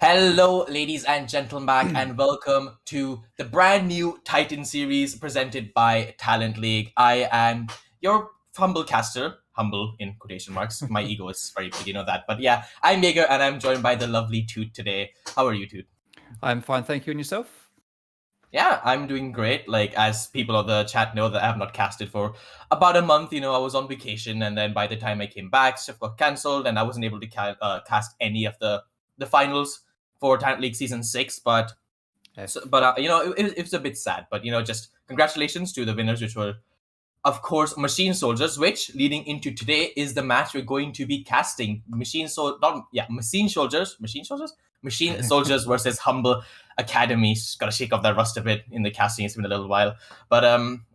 Hello, ladies and gentlemen, and welcome to the brand new Titan series presented by Talent League. I am your humble caster, humble in quotation marks. My ego is very big, you know that. But yeah, I'm Jaeger, and I'm joined by the lovely Toot today. How are you, Toot? I'm fine, thank you. And yourself? Yeah, I'm doing great. Like, as people on the chat know, that I have not casted for about a month. You know, I was on vacation, and then by the time I came back, stuff got cancelled, and I wasn't able to cast any of the finals for Talent League Season 6. But you know, it's a bit sad. But you know, just congratulations to the winners, which were, of course, Machine Soldiers. Which, leading into today, is the match we're going to be casting. Machine Soldiers versus Humble Academy. Just gotta shake off that rust a bit in the casting. It's been a little while, but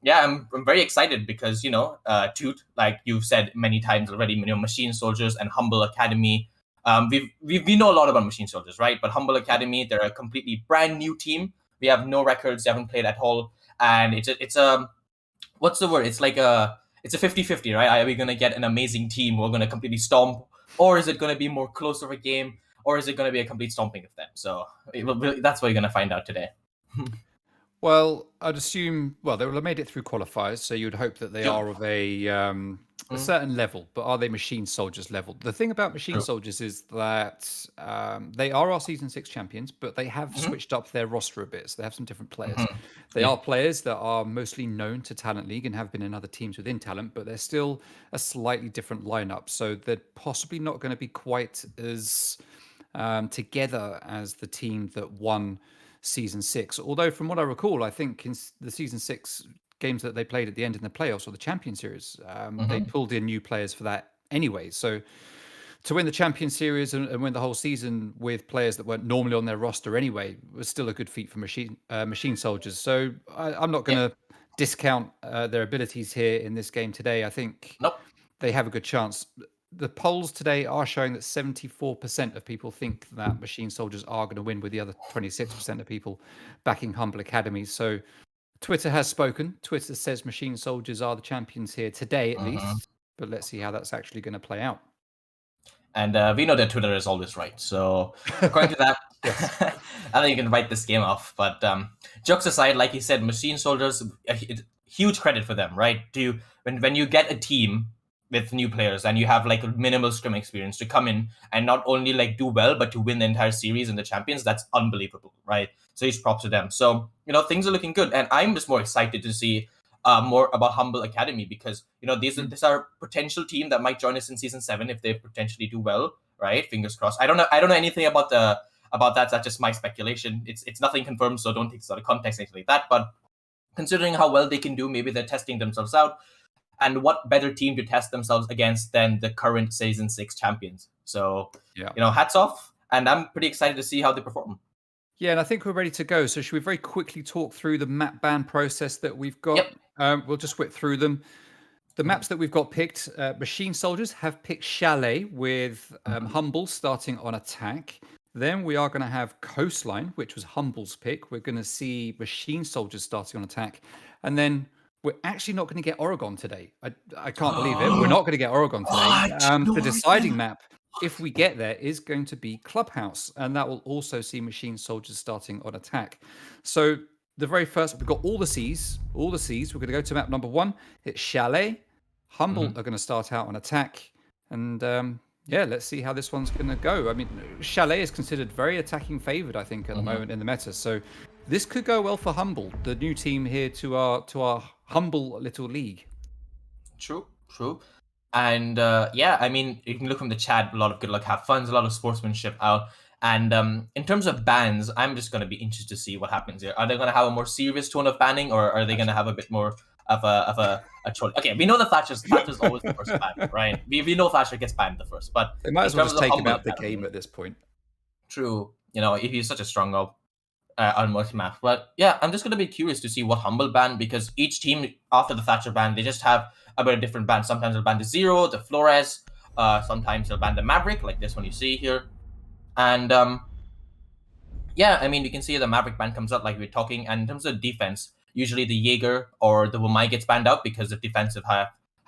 yeah, I'm very excited because you know, Toot, like you've said many times already, you know, Machine Soldiers and Humble Academy. We know a lot about Machine Soldiers, right? But Humble Academy, they're a completely brand new team. We have no records, they haven't played at all, and it's a what's the word? It's like it's a 50-50, right? Are we gonna get an amazing team? We're gonna completely stomp, or is it gonna be more close of a game, or is it gonna be a complete stomping of them? So that's what you're gonna find out today. Well, I'd assume, they will have made it through qualifiers, so you'd hope that they are of a certain level, but are they Machine Soldiers level? The thing about Machine Soldiers is that they are our Season 6 champions, but they have switched up their roster a bit, so they have some different players. They are players that are mostly known to Talent League and have been in other teams within Talent, but they're still a slightly different lineup, so they're possibly not going to be quite as together as the team that won Season 6. Although, from what I recall, I think in the Season 6 games that they played at the end in the playoffs or the Champion Series, they pulled in new players for that anyway. So to win the Champion Series and win the whole season with players that weren't normally on their roster anyway was still a good feat for Machine Soldiers. So I'm not going to discount their abilities here in this game today. I think they have a good chance. The polls today are showing that 74% of people think that Machine Soldiers are going to win, with the other 26% of people backing Humble Academy. So Twitter has spoken. Twitter says Machine Soldiers are the champions here today, at least. But let's see how that's actually going to play out. And we know that Twitter is always right. So according to that, I think you can write this game off. But jokes aside, like you said, Machine Soldiers, huge credit for them, right? When you get a team with new players and you have like a minimal scrim experience to come in and not only like do well but to win the entire series and the champions, that's unbelievable, right? So huge props to them. So you know, things are looking good, and I'm just more excited to see more about Humble Academy, because you know these are a potential team that might join us in Season 7 if they potentially do well, right? Fingers crossed. I don't know anything about that. That's just my speculation. It's nothing confirmed, so don't take this out of context, anything like that. But considering how well they can do, maybe they're testing themselves out. And what better team to test themselves against than the current Season 6 champions? So, you know, hats off. And I'm pretty excited to see how they perform. Yeah, and I think we're ready to go. So should we very quickly talk through the map ban process that we've got? We'll just whip through them. The maps that we've got picked, Machine Soldiers have picked Chalet with Humble starting on attack. Then we are going to have Coastline, which was Humble's pick. We're going to see Machine Soldiers starting on attack. And then we're actually not going to get Oregon today. I can't believe it. We're not going to get Oregon today. The deciding map, if we get there, is going to be Clubhouse. And that will also see Machine Soldiers starting on attack. So the very first, we've got all the C's. We're going to go to map number 1. It's Chalet. Humble are going to start out on attack. And let's see how this one's going to go. I mean, Chalet is considered very attacking favored, I think, at the moment in the meta. So This could go well for Humble, the new team here to our humble little league. True, true. And yeah, I mean, you can look from the chat, a lot of good luck, have fun, a lot of sportsmanship out. And in terms of bans, I'm just going to be interested to see what happens here. Are they going to have a more serious tone of banning, or are they going to have a bit more of a troll? Okay, we know the Thatcher's always the first ban, right? We know Thatcher gets banned the first, but They might in as well terms just of take him Humble out the Academy, game at this point. true, if he's such a strong on multi-map. But yeah, I'm just going to be curious to see what Humble ban, because each team after the Thatcher ban, they just have a bit of different bans. Sometimes they'll ban the Zero, the Flores, sometimes they'll ban the Maverick, like this one you see here. And yeah, I mean, you can see the Maverick ban comes out like we're talking. And in terms of defense, usually the Jaeger or the Wamai gets banned out because the defensive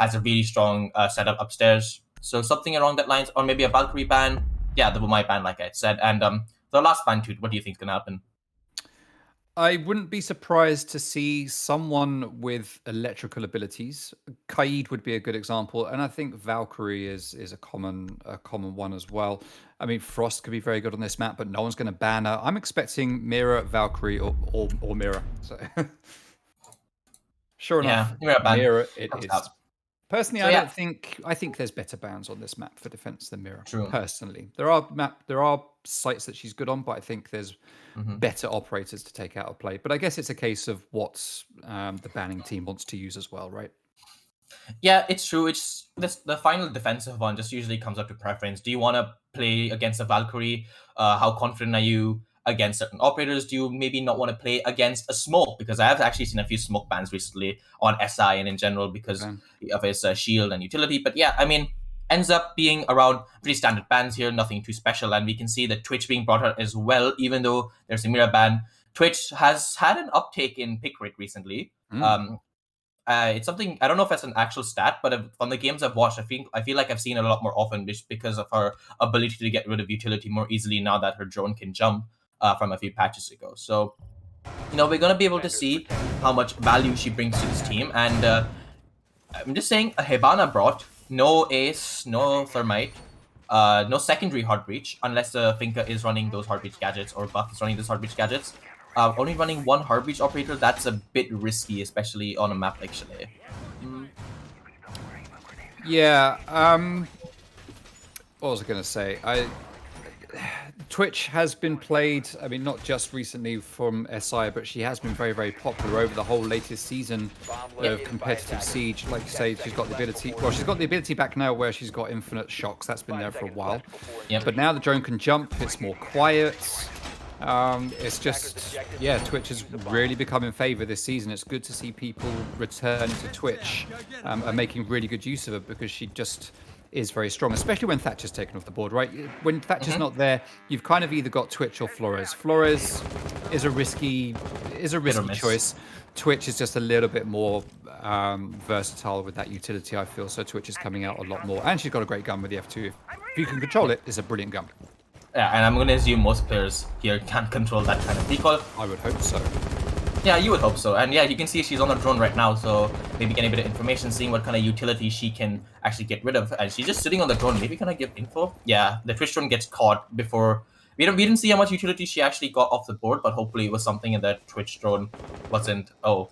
has a really strong setup upstairs. So something along that lines, or maybe a Valkyrie ban. Yeah, the Wamai ban, like I said. And the last ban too, what do you think is going to happen? I wouldn't be surprised to see someone with electrical abilities. Kaid would be a good example, and I think Valkyrie is a common one as well. I mean, Frost could be very good on this map, but no one's going to ban her. I'm expecting Mira, Valkyrie, or Mira. So, sure enough, Mira ban Mira it comes is. out. Personally, So, I yeah. don't think. I think there's better bans on this map for defense than Mira. True. Personally, there are sites that she's good on, but I think there's better operators to take out of play. But I guess it's a case of what the banning team wants to use as well, right? Yeah, it's true. It's the final defensive one just usually comes up to preference. Do you want to play against a Valkyrie? How confident are you against certain operators? Do you maybe not want to play against a smoke? Because I have actually seen a few smoke bans recently on SI and in general because of his shield and utility. But yeah, I mean, ends up being around pretty standard bans here, nothing too special. And we can see that Twitch being brought out as well, even though there's a Mira ban. Twitch has had an uptake in pick rate recently. It's something I don't know if that's an actual stat, but on the games I've watched, I feel like I've seen it a lot more often just because of her ability to get rid of utility more easily now that her drone can jump from a few patches ago. So, we're gonna be able to see how much value she brings to this team. And I'm just saying, a Hibana brought no Ace, no Thermite, no secondary Heart Breach unless the Finka is running those Heart Breach gadgets or Buff is running those Heart Breach gadgets. Only running one Heart Breach operator, that's a bit risky, especially on a map like Chalet. Yeah. What was I going to say? Twitch has been played, I mean, not just recently from SI, but she has been very, very popular over the whole latest season of competitive Siege. Like you say, she's got the ability, well, she's got the ability back now where she's got infinite shocks. That's been there for a while. But now the drone can jump, it's more quiet. It's just, yeah, Twitch has really become in favor this season. It's good to see people return to Twitch and making really good use of it because she just is very strong, especially when Thatcher's taken off the board, right? When Thatcher's not there, you've kind of either got Twitch or Flores. Flores is a risky choice. Twitch is just a little bit more versatile with that utility, I feel. So Twitch is coming out a lot more. And she's got a great gun with the F2. If you can control it, it's a brilliant gun. Yeah, and I'm going to assume most players here can't control that kind of recoil. I would hope so. Yeah, you would hope so. And yeah, you can see she's on the drone right now, so maybe getting a bit of information, seeing what kind of utility she can actually get rid of. And she's just sitting on the drone. Maybe can I give info? Yeah, the Twitch drone gets caught before. We didn't see how much utility she actually got off the board, but hopefully it was something in that Twitch drone wasn't. Oh,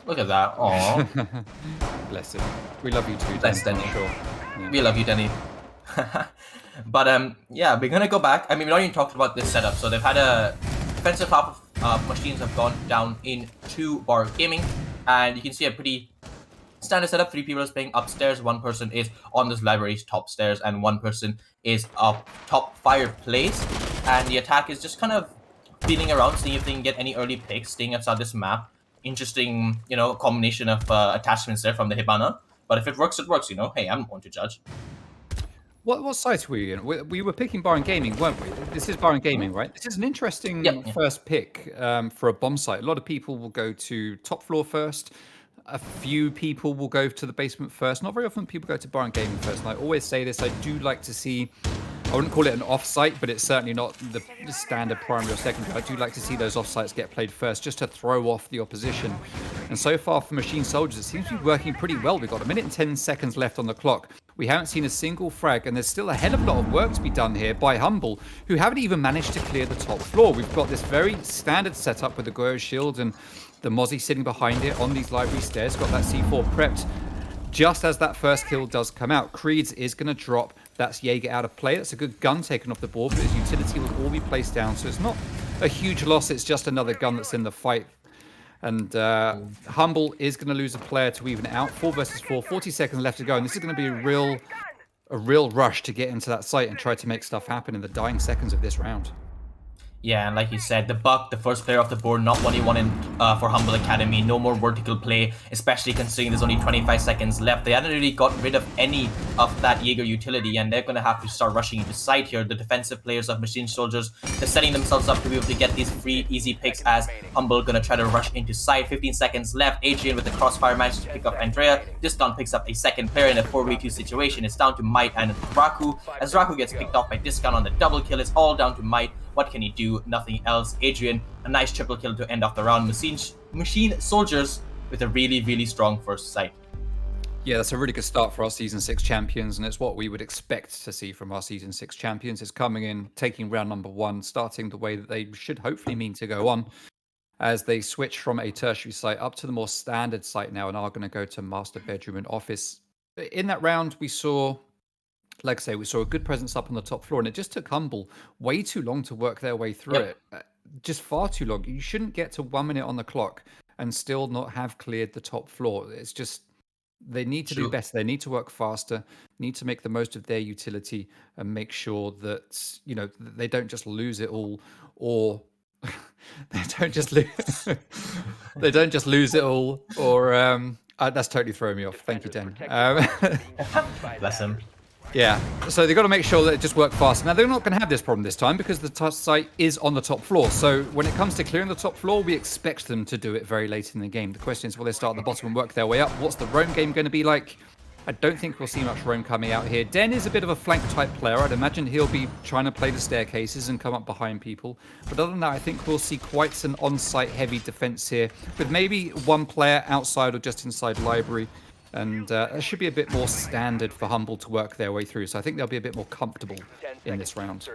look at that. Aww. Bless it. We love you too, Bless Denny. Sure. Yeah. We love you, Denny. But yeah, we're gonna go back. I mean, we already talked about this setup. So they've had a defensive half of machines have gone down into Bar Gaming, and you can see a pretty standard setup. 3 people are playing upstairs. 1 person is on this library's top stairs, and 1 person is up top fireplace. And the attack is just kind of feeling around, seeing if they can get any early picks, staying outside this map. Interesting, combination of attachments there from the Hibana. But if it works, it works. Hey, I'm going to judge. What site were you in? We were picking Bar and Gaming, weren't we? This is Bar and Gaming, right? This is an interesting first pick for a bomb site. A lot of people will go to top floor first. A few people will go to the basement first. Not very often people go to Bar and Gaming first. And I always say this, I do like to see, I wouldn't call it an off-site, but it's certainly not the standard primary or secondary. I do like to see those off-sites get played first, just to throw off the opposition. And so far for Machine Soldiers, it seems to be working pretty well. We've got 1 minute and 10 seconds left on the clock. We haven't seen a single frag, and there's still a hell of a lot of work to be done here by Humble, who haven't even managed to clear the top floor. We've got this very standard setup with the Goyo shield and the Mozzie sitting behind it on these library stairs. Got that C4 prepped just as that first kill does come out. Creed's is going to drop. That's Jaeger out of play. That's a good gun taken off the board, but his utility will all be placed down, so it's not a huge loss. It's just another gun that's in the fight. And Humble is going to lose a player to even it out. 4 versus 4, 40 seconds left to go, and this is going to be a real rush to get into that site and try to make stuff happen in the dying seconds of this round. Yeah, and like you said, the Buck, the first player off the board, not what he wanted for Humble Academy. No more vertical play, especially considering there's only 25 seconds left. They hadn't really got rid of any of that Jaeger utility, and they're going to have to start rushing into site here. The defensive players of Machine Soldiers, they're setting themselves up to be able to get these free, easy picks as Humble going to try to rush into site. 15 seconds left. Adrian with the crossfire managed to pick up Andrea. Discount picks up a second player in a 4v2 situation. It's down to Might and Raku. As Raku gets picked off by Discount on the double kill, it's all down to Might. What can he do? Nothing else. Adrian, a nice triple kill to end off the round. Machine Soldiers with a really, really strong first sight. Yeah, that's a really good start for our Season 6 champions, and it's what we would expect to see from our Season 6 champions. Is coming in, taking round number 1, starting the way that they should hopefully mean to go on, as they switch from a tertiary site up to the more standard site now, and are going to go to Master Bedroom and Office. In that round, we saw... like I say, we saw a good presence up on the top floor, and it just took Humble way too long to work their way through it. Just far too long. You shouldn't get to 1 minute on the clock and still not have cleared the top floor. It's just, they need to do better. They need to work faster, need to make the most of their utility and make sure that, you know, they don't just lose it all, or they don't just lose, they don't just lose it all, or that's totally throwing me off. Thank you, Dan. Bless him. Yeah, so they've got to make sure that it just works fast. Now, they're not going to have this problem this time because the site is on the top floor. So when it comes to clearing the top floor, we expect them to do it very late in the game. The question is, will they start at the bottom and work their way up? What's the roam game going to be like? I don't think we'll see much roam coming out here. Den is a bit of a flank type player. I'd imagine he'll be trying to play the staircases and come up behind people. But other than that, I think we'll see quite an on-site heavy defense here, with maybe one player outside or just inside library. And that should be a bit more standard for Humble to work their way through. So I think they'll be a bit more comfortable in this round.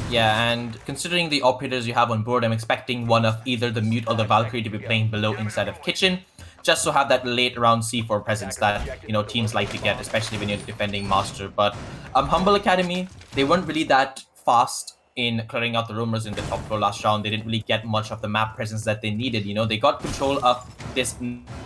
Yeah, and considering the operators you have on board, I'm expecting one of either the Mute or the Valkyrie to be playing below inside of Kitchen, just to have that late round C4 presence that, you know, teams like to get, especially when you're defending Master. But Humble Academy, they weren't really that fast in clearing out the rumors in the top floor last round. They didn't really get much of the map presence that they needed. You know, they got control of this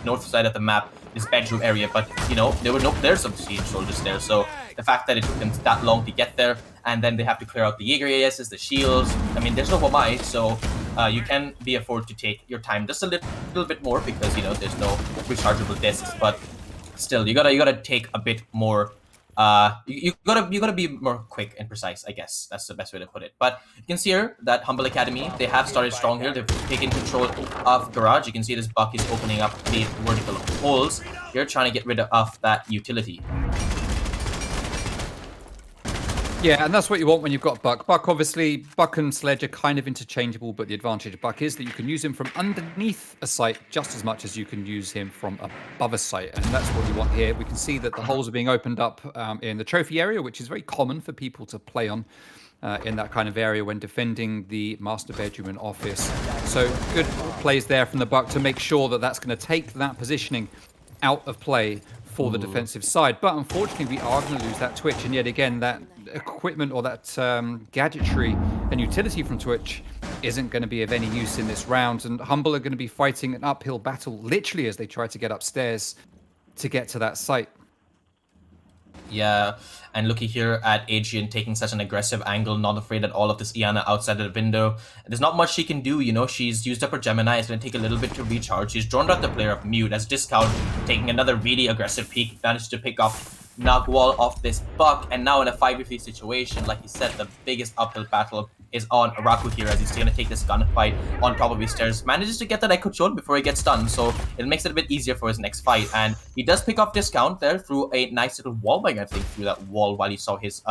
north side of the map, this bedroom area, but, you know, there were no players of the Machine Soldiers there. So the fact that it took them that long to get there, and then they have to clear out the Jaeger ASs, the shields. I mean, there's no Wamai, so you can be afford to take your time just a little bit more because, you know, there's no rechargeable discs. But still, you gotta take a bit more. You gotta be more quick and precise, I guess. That's the best way to put it. But you can see here that Humble Academy, they have started strong here. They've taken control of Garage. You can see this Buck is opening up the vertical holes. You're trying to get rid of that utility. Yeah, and that's what you want when you've got Buck. Buck, obviously, Buck and Sledge are kind of interchangeable, but the advantage of Buck is that you can use him from underneath a site just as much as you can use him from above a site, and that's what you want here. We can see that the holes are being opened up in the trophy area, which is very common for people to play on in that kind of area when defending the master bedroom and office. So good plays there from the Buck to make sure that that's going to take that positioning out of play for the defensive side. But unfortunately, we are going to lose that Twitch, and yet again, that equipment or that gadgetry and utility from Twitch isn't going to be of any use in this round, and Humble are going to be fighting an uphill battle literally as they try to get upstairs to get to that site. Yeah, and looking here at Adrian taking such an aggressive angle, not afraid at all of this Iana outside of the window. There's not much she can do, you know. She's used up her Gemini. It's going to take a little bit to recharge. She's drawn out the player of Mute as Discount, taking another really aggressive peek, managed to pick off Nagwal off this Buck, and now in a 5v3 situation, like he said, the biggest uphill battle is on Raku here as he's going to take this gunfight on top of his stairs. Manages to get that eye control before he gets done, so it makes it a bit easier for his next fight. And he does pick off Discount there through a nice little wall bang, I think, through that wall while he saw his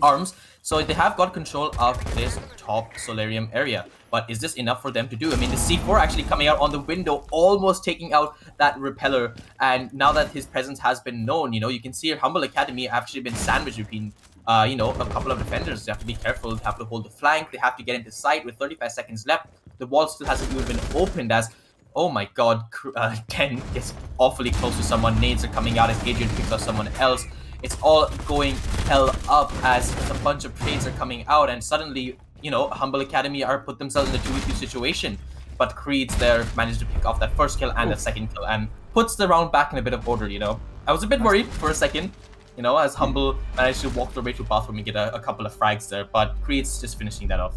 arms. So they have got control of this top solarium area. But is this enough for them to do? I mean, the C4 actually coming out on the window, almost taking out that repeller. And now that his presence has been known, you can see Humble Academy actually been sandwiched between a couple of defenders. They have to be careful. They have to hold the flank. They have to get into sight with 35 seconds left. The wall still hasn't even been opened as, oh my god, Ken gets awfully close to someone. Nades are coming out as Adrian picks up someone else. It's all going hell up as a bunch of trades are coming out, and suddenly, Humble Academy are put themselves in a 2v2 situation. But Creed's there managed to pick off that first kill and that second kill and puts the round back in a bit of order, I was a bit worried for a second, as Humble managed to walk their way to bathroom and get a couple of frags there, but Creed's just finishing that off.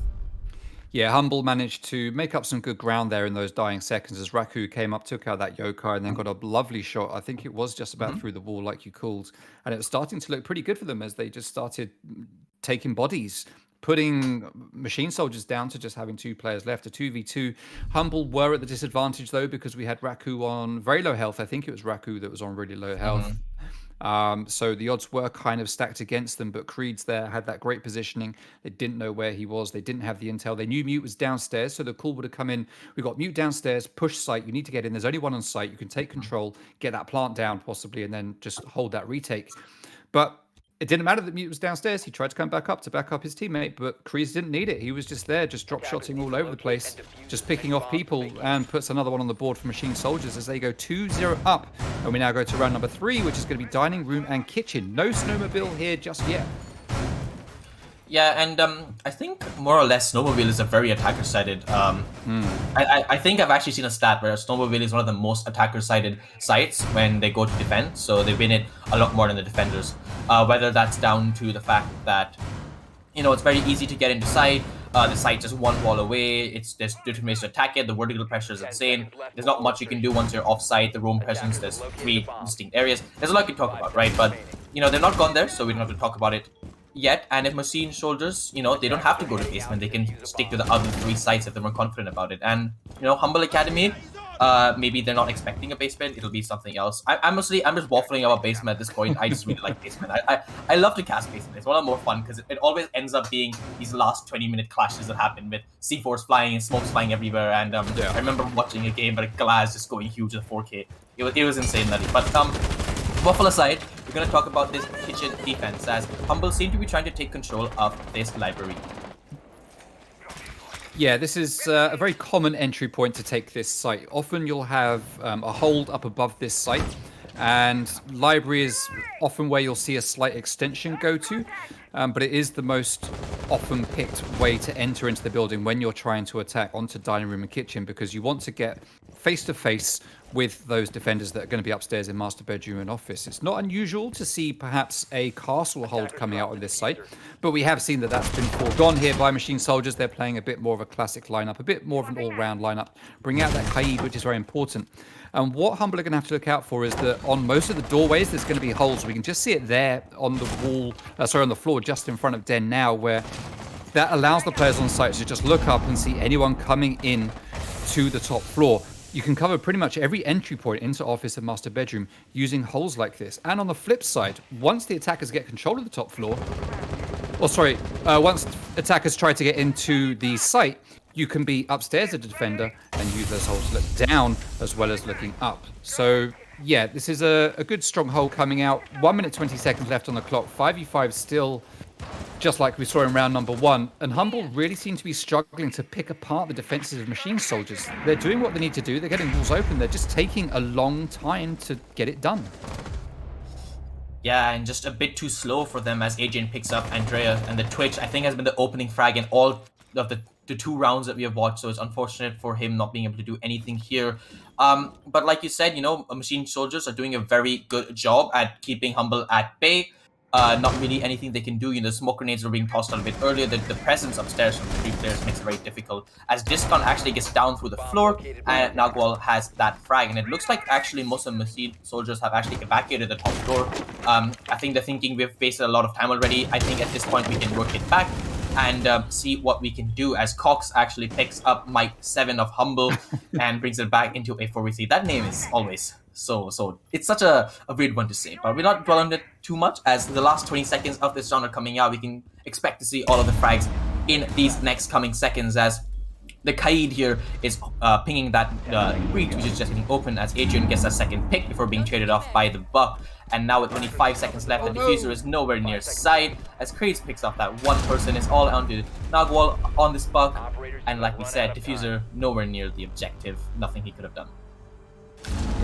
Yeah, Humble managed to make up some good ground there in those dying seconds as Raku came up, took out that yokai, and then got a lovely shot. I think it was just about through the wall, like you called. And it was starting to look pretty good for them as they just started taking bodies, putting machine soldiers down to just having 2 players left, a 2v2. Humble were at the disadvantage, though, because we had Raku on very low health. I think it was Raku that was on really low health. So the odds were kind of stacked against them, but Creed's there had that great positioning. They didn't know where he was. They didn't have the intel. They knew Mute was downstairs, so the call would have come in. We got Mute downstairs, push site. You need to get in. There's only one on site. You can take control, get that plant down possibly, and then just hold that retake. But it didn't matter that Mute was downstairs. He tried to come back up to back up his teammate, but Kreese didn't need it. He was just there, just drop-shotting all over the place, just picking off people, and puts another one on the board for Machine Soldiers as they go 2-0 up. And we now go to round number 3, which is going to be dining room and kitchen. No snowmobile here just yet. Yeah, and I think more or less Snowmobile is a very attacker-sided. I think I've actually seen a stat where Snowmobile is one of the most attacker-sided sites when they go to defend, so they win it a lot more than the defenders. Whether that's down to the fact that, it's very easy to get into sight, the site just one wall away, there's different ways to attack it, the vertical pressure is insane, there's not much you can do once you're off-site, the roam presence, there's 3 distinct areas, there's a lot you can talk about, right? But, they're not gone there, so we don't have to talk about it yet. And if Machine Soldiers, they don't have to go to basement. They can stick to the other 3 sites if they're more confident about it. And, Humble Academy, maybe they're not expecting a basement. It'll be something else. I'm just waffling about basement at this point. I just really like basement. I love to cast basement. It's one of the more fun because it always ends up being these last 20-minute clashes that happen with C4s flying and smokes flying everywhere. And I remember watching a game, but a glass just going huge in 4K. It was insane, Nutty. But waffle aside, we're going to talk about this kitchen defense as Humble seem to be trying to take control of this library. Yeah, this is a very common entry point to take this site. Often you'll have a hold up above this site, and library is often where you'll see a slight extension go to, but it is the most often picked way to enter into the building when you're trying to attack onto dining room and kitchen, because you want to get face to face with those defenders that are going to be upstairs in master bedroom and office. It's not unusual to see perhaps a castle hold coming out on this site, but we have seen that that's been foregone here by Machine Soldiers. They're playing a bit more of a classic lineup, a bit more of an all-round lineup, bringing out that Kaid, which is very important. And what Humble are going to have to look out for is that on most of the doorways, there's going to be holes. We can just see it there on the wall, on the floor just in front of Den now, where that allows the players on site to just look up and see anyone coming in to the top floor. You can cover pretty much every entry point into office and master bedroom using holes like this. And on the flip side, once the attackers get control of the top floor, once attackers try to get into the site, you can be upstairs as a defender and use those holes to look down as well as looking up. So yeah, this is a good strong hole coming out. 1 minute 20 seconds left on the clock. 5v5 still, just like we saw in round number 1. And Humble really seem to be struggling to pick apart the defenses of Machine Soldiers. They're doing what they need to do. They're getting walls open. They're just taking a long time to get it done. Yeah, and just a bit too slow for them as Adrian picks up Andrea, and the Twitch, I think, has been the opening frag in all of the 2 rounds that we have watched, so it's unfortunate for him not being able to do anything here. But like you said, Machine Soldiers are doing a very good job at keeping Humble at bay. Not really anything they can do. The smoke grenades were being tossed out a bit earlier. The presence upstairs from the 3 players makes it very difficult. As Discon actually gets down through the floor, and Nagwal has that frag. And it looks like actually most of the Machine Soldiers have actually evacuated the top floor. I think they're thinking we've wasted a lot of time already. I think at this point we can work it back and see what we can do, as Cox actually picks up Mike 7 of Humble and brings it back into a 4v3. That name is always So it's such a weird one to say, but we're not dwelling on it too much, as the last 20 seconds of this round are coming out. We can expect to see all of the frags in these next coming seconds, as the Kaid here is pinging that breach, which is just getting open, as Adrian gets a second pick before being traded off by the Buck. And now with only 5 seconds left, the diffuser is nowhere near sight, as Kratos picks off that one person. Is all onto Nagwal on this Buck, and like we said, diffuser nowhere near the objective. Nothing he could have done.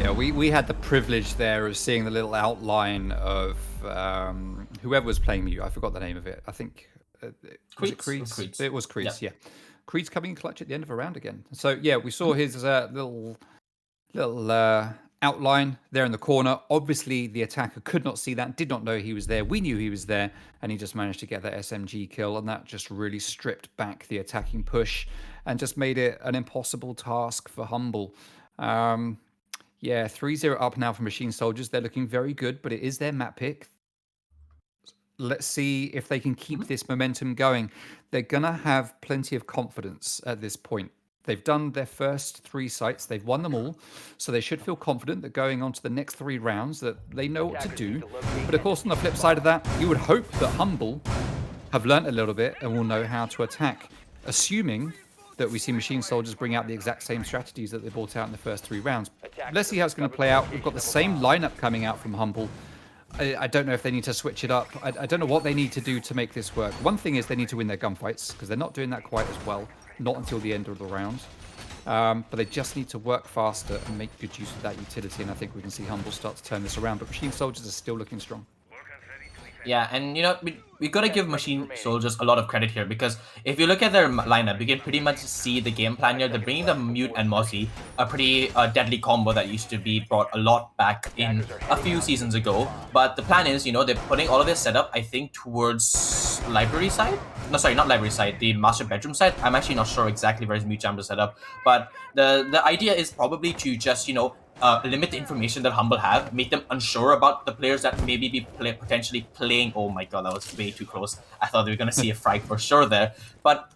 Yeah, we had the privilege there of seeing the little outline of whoever was playing Mute. I forgot the name of it. I think was it Creeds? It was Creeds, yeah. Creed's coming in clutch at the end of a round again. So yeah, we saw his little outline there in the corner. Obviously, the attacker could not see that, did not know he was there. We knew he was there, and he just managed to get that SMG kill, and that just really stripped back the attacking push and just made it an impossible task for Humble. Yeah, 3-0 up now for Machine Soldiers. They're looking very good, but it is their map pick. Let's see if they can keep this momentum going. They're going to have plenty of confidence at this point. They've done their first 3 sites. They've won them all. So they should feel confident that going on to the next 3 rounds that they know what to do. But of course, on the flip side of that, you would hope that Humble have learnt a little bit and will know how to attack, assuming that we see Machine Soldiers bring out the exact same strategies that they brought out in the first 3 rounds. Let's see how it's going to play out. We've got the same lineup coming out from Humble. I don't know if they need to switch it up. I don't know what they need to do to make this work. One thing is they need to win their gunfights, because they're not doing that quite as well. Not until the end of the round. But they just need to work faster and make good use of that utility, and I think we can see Humble start to turn this around. But Machine Soldiers are still looking strong. Yeah, and you know, we gotta give Machine Soldiers a lot of credit here, because if you look at their lineup, you can pretty much see the game plan here. They're bringing the Mute and Mozzie, a pretty deadly combo that used to be brought a lot back in a few seasons ago. But the plan is, you know, they're putting all of their setup, I think, towards library side. No, sorry, not library side, the master bedroom side. I'm actually not sure exactly where his Mute Chamber is set up, but the idea is probably to just, you know, limit the information that Humble have, make them unsure about the players that maybe be potentially playing. Oh my god, that was way too close. I thought we were going to see a frag for sure there. But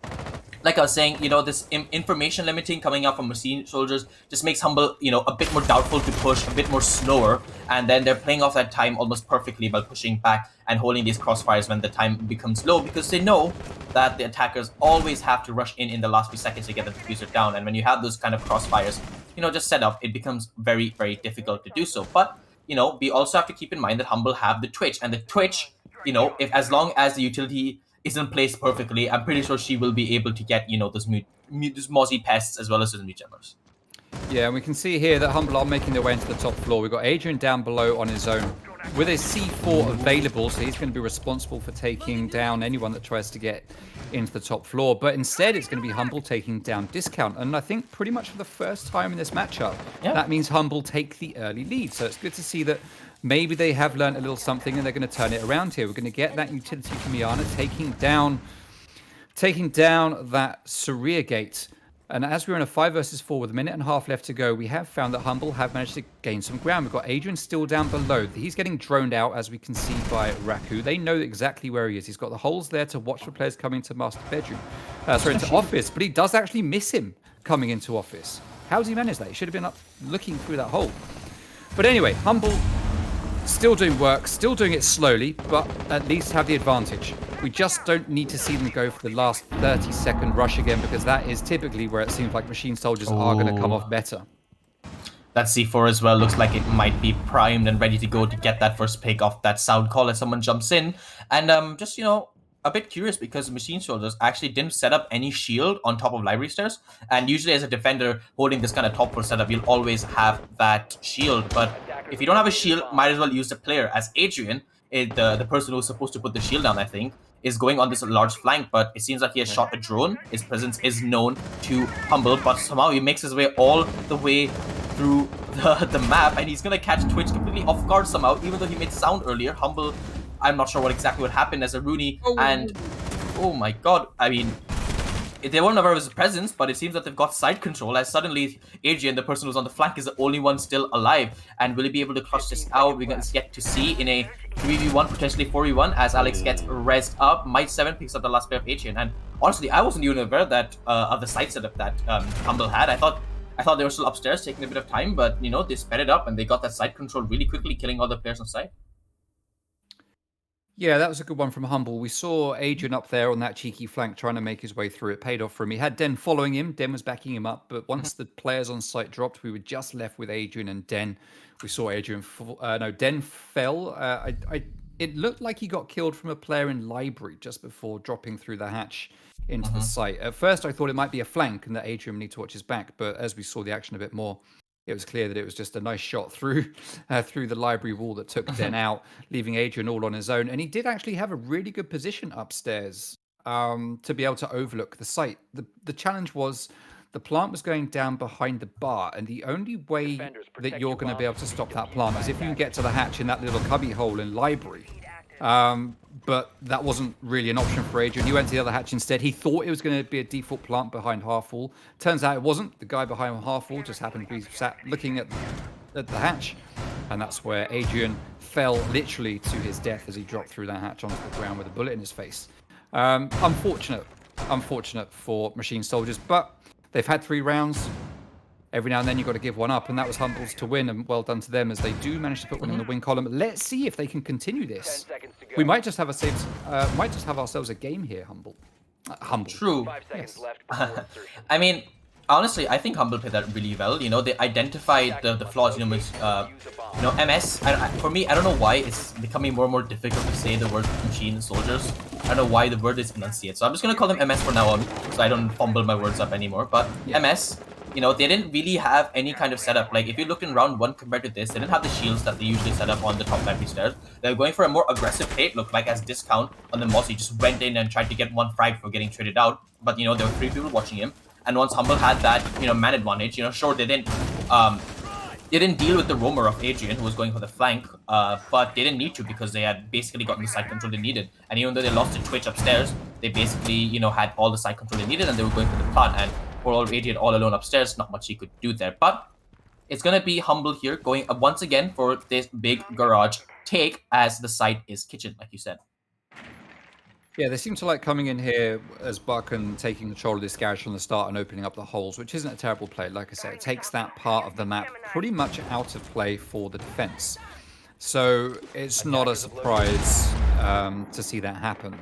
like I was saying, you know, this information limiting coming out from Machine Soldiers just makes Humble, you know, a bit more doubtful to push, a bit more slower, and then they're playing off that time almost perfectly by pushing back and holding these crossfires when the time becomes low, because they know that the attackers always have to rush in the last few seconds to get the diffuser down. And when you have those kind of crossfires, you know, just set up, it becomes very, very difficult to do so. But, you know, we also have to keep in mind that Humble have the Twitch, and the Twitch, you know, if as long as the utility isn't placed perfectly, I'm pretty sure she will be able to get, you know, those Mozzie pests as well as those Mute Jammers. Yeah, and we can see here that Humble are making their way into the top floor. We've got Adrian down below on his own with a C4 available, so he's going to be responsible for taking down anyone that tries to get into the top floor. But instead, it's going to be Humble taking down Discount. And I think pretty much for the first time in this matchup, that means Humble take the early lead. So it's good to see that maybe they have learned a little something and they're going to turn it around here. We're going to get that utility from Iana taking down that Saria gate. And as we're in a 5 versus 4 with a minute and a half left to go, we have found that Humble have managed to gain some ground. We've got Adrian still down below. He's getting droned out, as we can see by Raku. They know exactly where he is. He's got the holes there to watch for players coming to master bedroom. Into office, but he does actually miss him coming into office. How does he manage that? He should have been up looking through that hole. But anyway, Humble still doing work, still doing it slowly, but at least have the advantage. We just don't need to see them go for the last 30-second rush again, because that is typically where it seems like Machine Soldiers are going to come off better. That C4 as well looks like it might be primed and ready to go to get that first pick off that sound call as someone jumps in. And just, you know, a bit curious, because Machine Soldiers actually didn't set up any shield on top of library stairs. And usually as a defender holding this kind of top floor setup, you'll always have that shield. But if you don't have a shield, might as well use the player, as Adrian, the person who's supposed to put the shield down, I think, is going on this large flank. But it seems like he has shot a drone. His presence is known to Humble, but somehow he makes his way all the way through the map, and he's going to catch Twitch completely off guard somehow, even though he made sound earlier. Humble, I'm not sure what exactly what happened as a Rooney, and oh my god, I mean, they weren't aware of his presence, but it seems that they've got side control, as suddenly Adrian, the person who's on the flank, is the only one still alive. And will he be able to clutch this out? We're going to get to see in a 3v1, potentially 4v1, as Alex gets rezzed up. Might 7 picks up the last pair of Adrian, and honestly, I wasn't even aware that of the side setup that Humble had. I thought I thought they were still upstairs taking a bit of time, but they sped it up and they got that side control really quickly, killing all the players on side. Yeah, that was a good one from Humble. We saw Adrian up there on that cheeky flank trying to make his way through. It paid off for him. He had Den following him. Den was backing him up. But once the players on site dropped, we were just left with Adrian and Den. We saw Adrian... Den fell. It looked like he got killed from a player in library just before dropping through the hatch into the site. At first, I thought it might be a flank and that Adrian would need to watch his back. But as we saw the action a bit more, it was clear that it was just a nice shot through the library wall that took Den out, leaving Adrian all on his own. And he did actually have a really good position upstairs to be able to overlook the site. The challenge was the plant was going down behind the bar, and the only way that you're going to be able to stop that plant is if you can get to the hatch in that little cubby hole in library. But that wasn't really an option for Adrian. He went to the other hatch instead. He thought it was going to be a default plant behind half wall. Turns out it wasn't. The guy behind half wall just happened to be sat looking at the hatch. And that's where Adrian fell literally to his death as he dropped through that hatch onto the ground with a bullet in his face. Unfortunate for Machine Soldiers, but they've had 3 rounds. Every now and then you've got to give one up, and that was Humble's to win, and well done to them as they do manage to put one in the win column. Let's see if they can continue this. We might just have ourselves a game here, Humble. Humble. True. 5 seconds left. I mean, honestly, I think Humble played that really well. They identified the flaws. MS. For me, I don't know why it's becoming more and more difficult to say the word machine soldiers. I don't know why the word is enunciated. So I'm just gonna call them MS from now on, so I don't fumble my words up anymore. But Yeah. MS. They didn't really have any kind of setup. Like, if you look in round 1 compared to this, they didn't have the shields that they usually set up on the top library stairs. They were going for a more aggressive play. It looked like as discount on the Mossy just went in and tried to get one frag for getting traded out. But, there were 3 people watching him. And once Humble had that, man advantage, sure, they didn't deal with the roamer of Adrian, who was going for the flank, but they didn't need to because they had basically gotten the side control they needed. And even though they lost to Twitch upstairs, they basically, had all the side control they needed, and they were going for the plant. And poor old Adrian all alone upstairs, not much he could do there. But it's going to be Humble here, going once again for this big garage take, as the site is kitchen, like you said. Yeah, they seem to like coming in here as Buck and taking control of this garage from the start and opening up the holes, which isn't a terrible play. Like I said, it takes that part of the map pretty much out of play for the defense. So it's not a surprise to see that happen.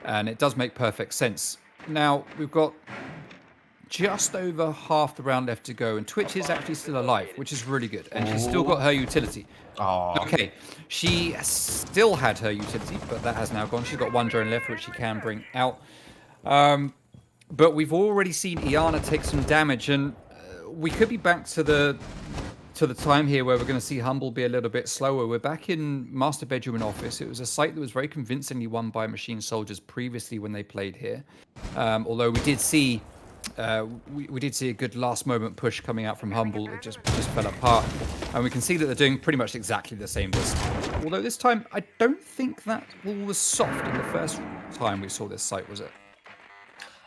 And it does make perfect sense. Now, we've got just over half the round left to go, and Twitch is actually still alive, which is really good. And she's still got her utility. Aww. Okay, she still had her utility, but that has now gone. She's got 1 drone left, which she can bring out. But we've already seen Iana take some damage, and we could be back to the time here where we're going to see Humble be a little bit slower. We're back in Master Bedroom and Office. It was a site that was very convincingly won by Machine Soldiers previously when they played here. Although we did see we did see a good last moment push coming out from Humble. It just fell apart, and we can see that they're doing pretty much exactly the same this time. Although this time I don't think that wall was soft in the first time we saw this site, was it?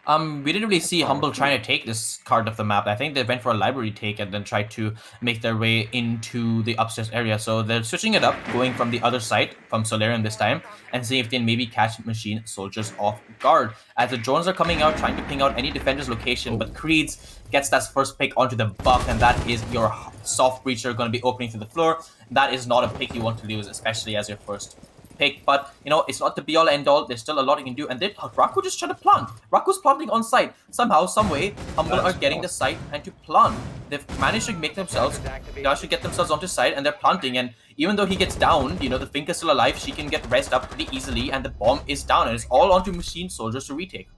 We didn't really see Humble trying to take this part of the map. I think they went for a library take and then tried to make their way into the upstairs area. So they're switching it up, going from the other side, from Solarium this time, and see if they can maybe catch Machine Soldiers off guard. As the drones are coming out, trying to ping out any defender's location, but Creeds gets that first pick onto the buff, and that is your soft breacher going to be opening to the floor. That is not a pick you want to lose, especially as your first pick. But it's not the be all end all. There's still a lot you can do, and then Raku just tried to plant. Raku's planting on site somehow, some way. Humble are getting the site and to plant. They've managed to make themselves, they actually get themselves onto site, and they're planting. And even though he gets down, the Fink is still alive. She can get rezzed up pretty easily, and the bomb is down, and it's all onto Machine Soldiers to retake.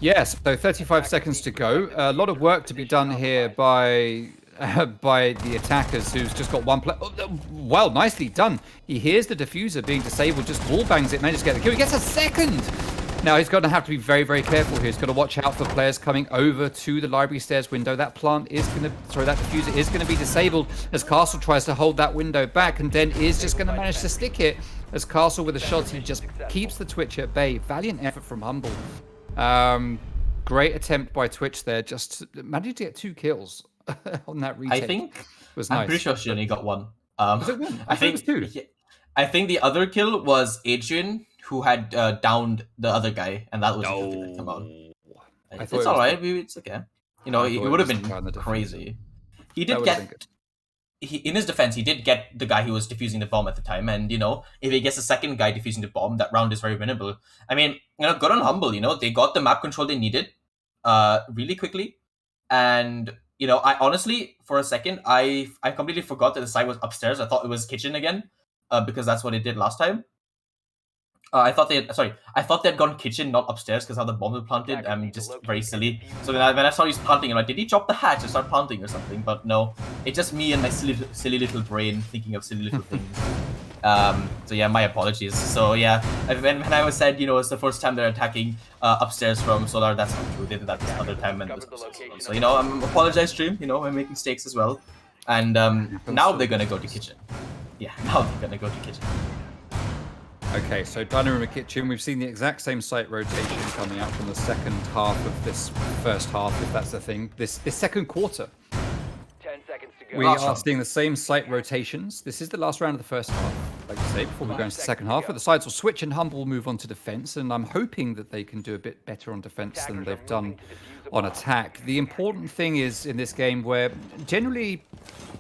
Yes, so 35 seconds to go. A lot of work to be done here by the attackers, who's just got 1 play. Oh, well, nicely done. He hears the diffuser being disabled, just wall bangs it, manages to get the kill. He gets a second. Now he's going to have to be very, very careful here. He's got to watch out for players coming over to the library stairs window. That plant is going to, that diffuser is going to be disabled as Castle tries to hold that window back, and Den is just going to manage to stick it as Castle with a shot. He just keeps the Twitch at bay. Valiant effort from Humble. Great attempt by Twitch there, just managed to get 2 kills on that retake. I think was I'm nice. pretty sure she only got 1. Was it 1? I think it was 2. I think the other kill was Adrian, who had downed the other guy, and that was the kill that came out. It's alright, it's okay. You know, I it thought it would have was the been guy on the diffuser. crazy. He That did would have been get good. in his defense, he did get the guy who was defusing the bomb at the time, and you know, if he gets the second guy defusing the bomb, that round is very winnable. I mean, you know, good on Humble. You know, they got the map control they needed, really quickly, and you know, I honestly, for a second, I completely forgot that the side was upstairs. I thought it was kitchen again, because that's what it did last time. I thought they'd gone kitchen, not upstairs, because how the bombs were planted. Just very silly. So when I saw he's planting, I'm like, did he chop the hatch and start planting or something? But no, it's just me and my silly little brain thinking of silly little things. So yeah, my apologies. So yeah, when I was said, you know, it's the first time they're attacking upstairs from Solar, that's not true. They did that this other time when it was upstairs as well. So you know, apologize, stream. You know, I make mistakes as well. And now they're gonna go to kitchen. Yeah, now they're gonna go to kitchen. Okay, so dining room and kitchen, we've seen the exact same site rotation coming out from the second half of this first half, if that's the thing, this second quarter. 10 seconds to go. We are seeing the same site rotations. This is the last round of the first half, like I say, before we go into the second half, where the sides will switch and Humble will move on to defense, and I'm hoping that they can do a bit better on defense than they've done on attack. The important thing is in this game where generally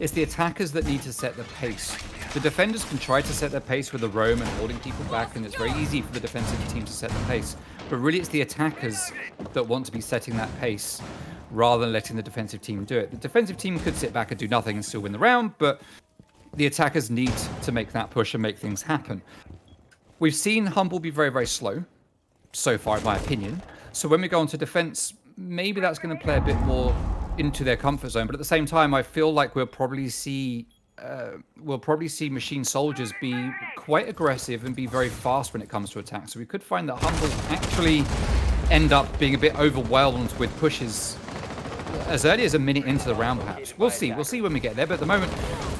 it's the attackers that need to set the pace. The defenders can try to set their pace with the roam and holding people back, and it's very easy for the defensive team to set the pace. But really, it's the attackers that want to be setting that pace rather than letting the defensive team do it. The defensive team could sit back and do nothing and still win the round, but the attackers need to make that push and make things happen. We've seen Humble be very, very slow so far, in my opinion. So when we go on to defense, maybe that's going to play a bit more into their comfort zone. But at the same time, I feel like we'll probably see machine soldiers be quite aggressive and be very fast when it comes to attack. So we could find that Humble actually end up being a bit overwhelmed with pushes as early as a minute into the round, perhaps. We'll see when we get there. But at the moment,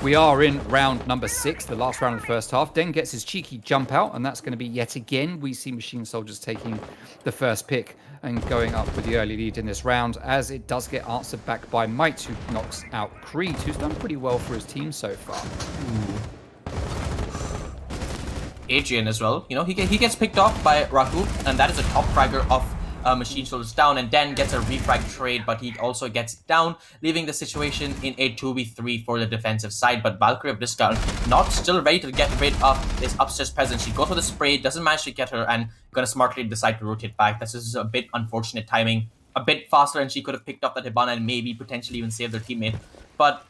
we are in round number 6, the last round of the first half. Den gets his cheeky jump out, and that's going to be yet again. We see machine soldiers taking the first pick and going up with the early lead in this round, as it does get answered back by Might, who knocks out Creed, who's done pretty well for his team so far. Adrian as well. You know, he gets picked off by Raku, and that is a top fragger of machine soldiers down, and then gets a refrag trade, but he also gets down, leaving the situation in a 2v3 for the defensive side. But Valkyrie of Discount not still ready to get rid of this upstairs presence. She goes for the spray, doesn't manage to get her, and gonna smartly decide to rotate back. This is a bit unfortunate timing, a bit faster, and she could have picked up that Hibana and maybe potentially even saved her teammate. But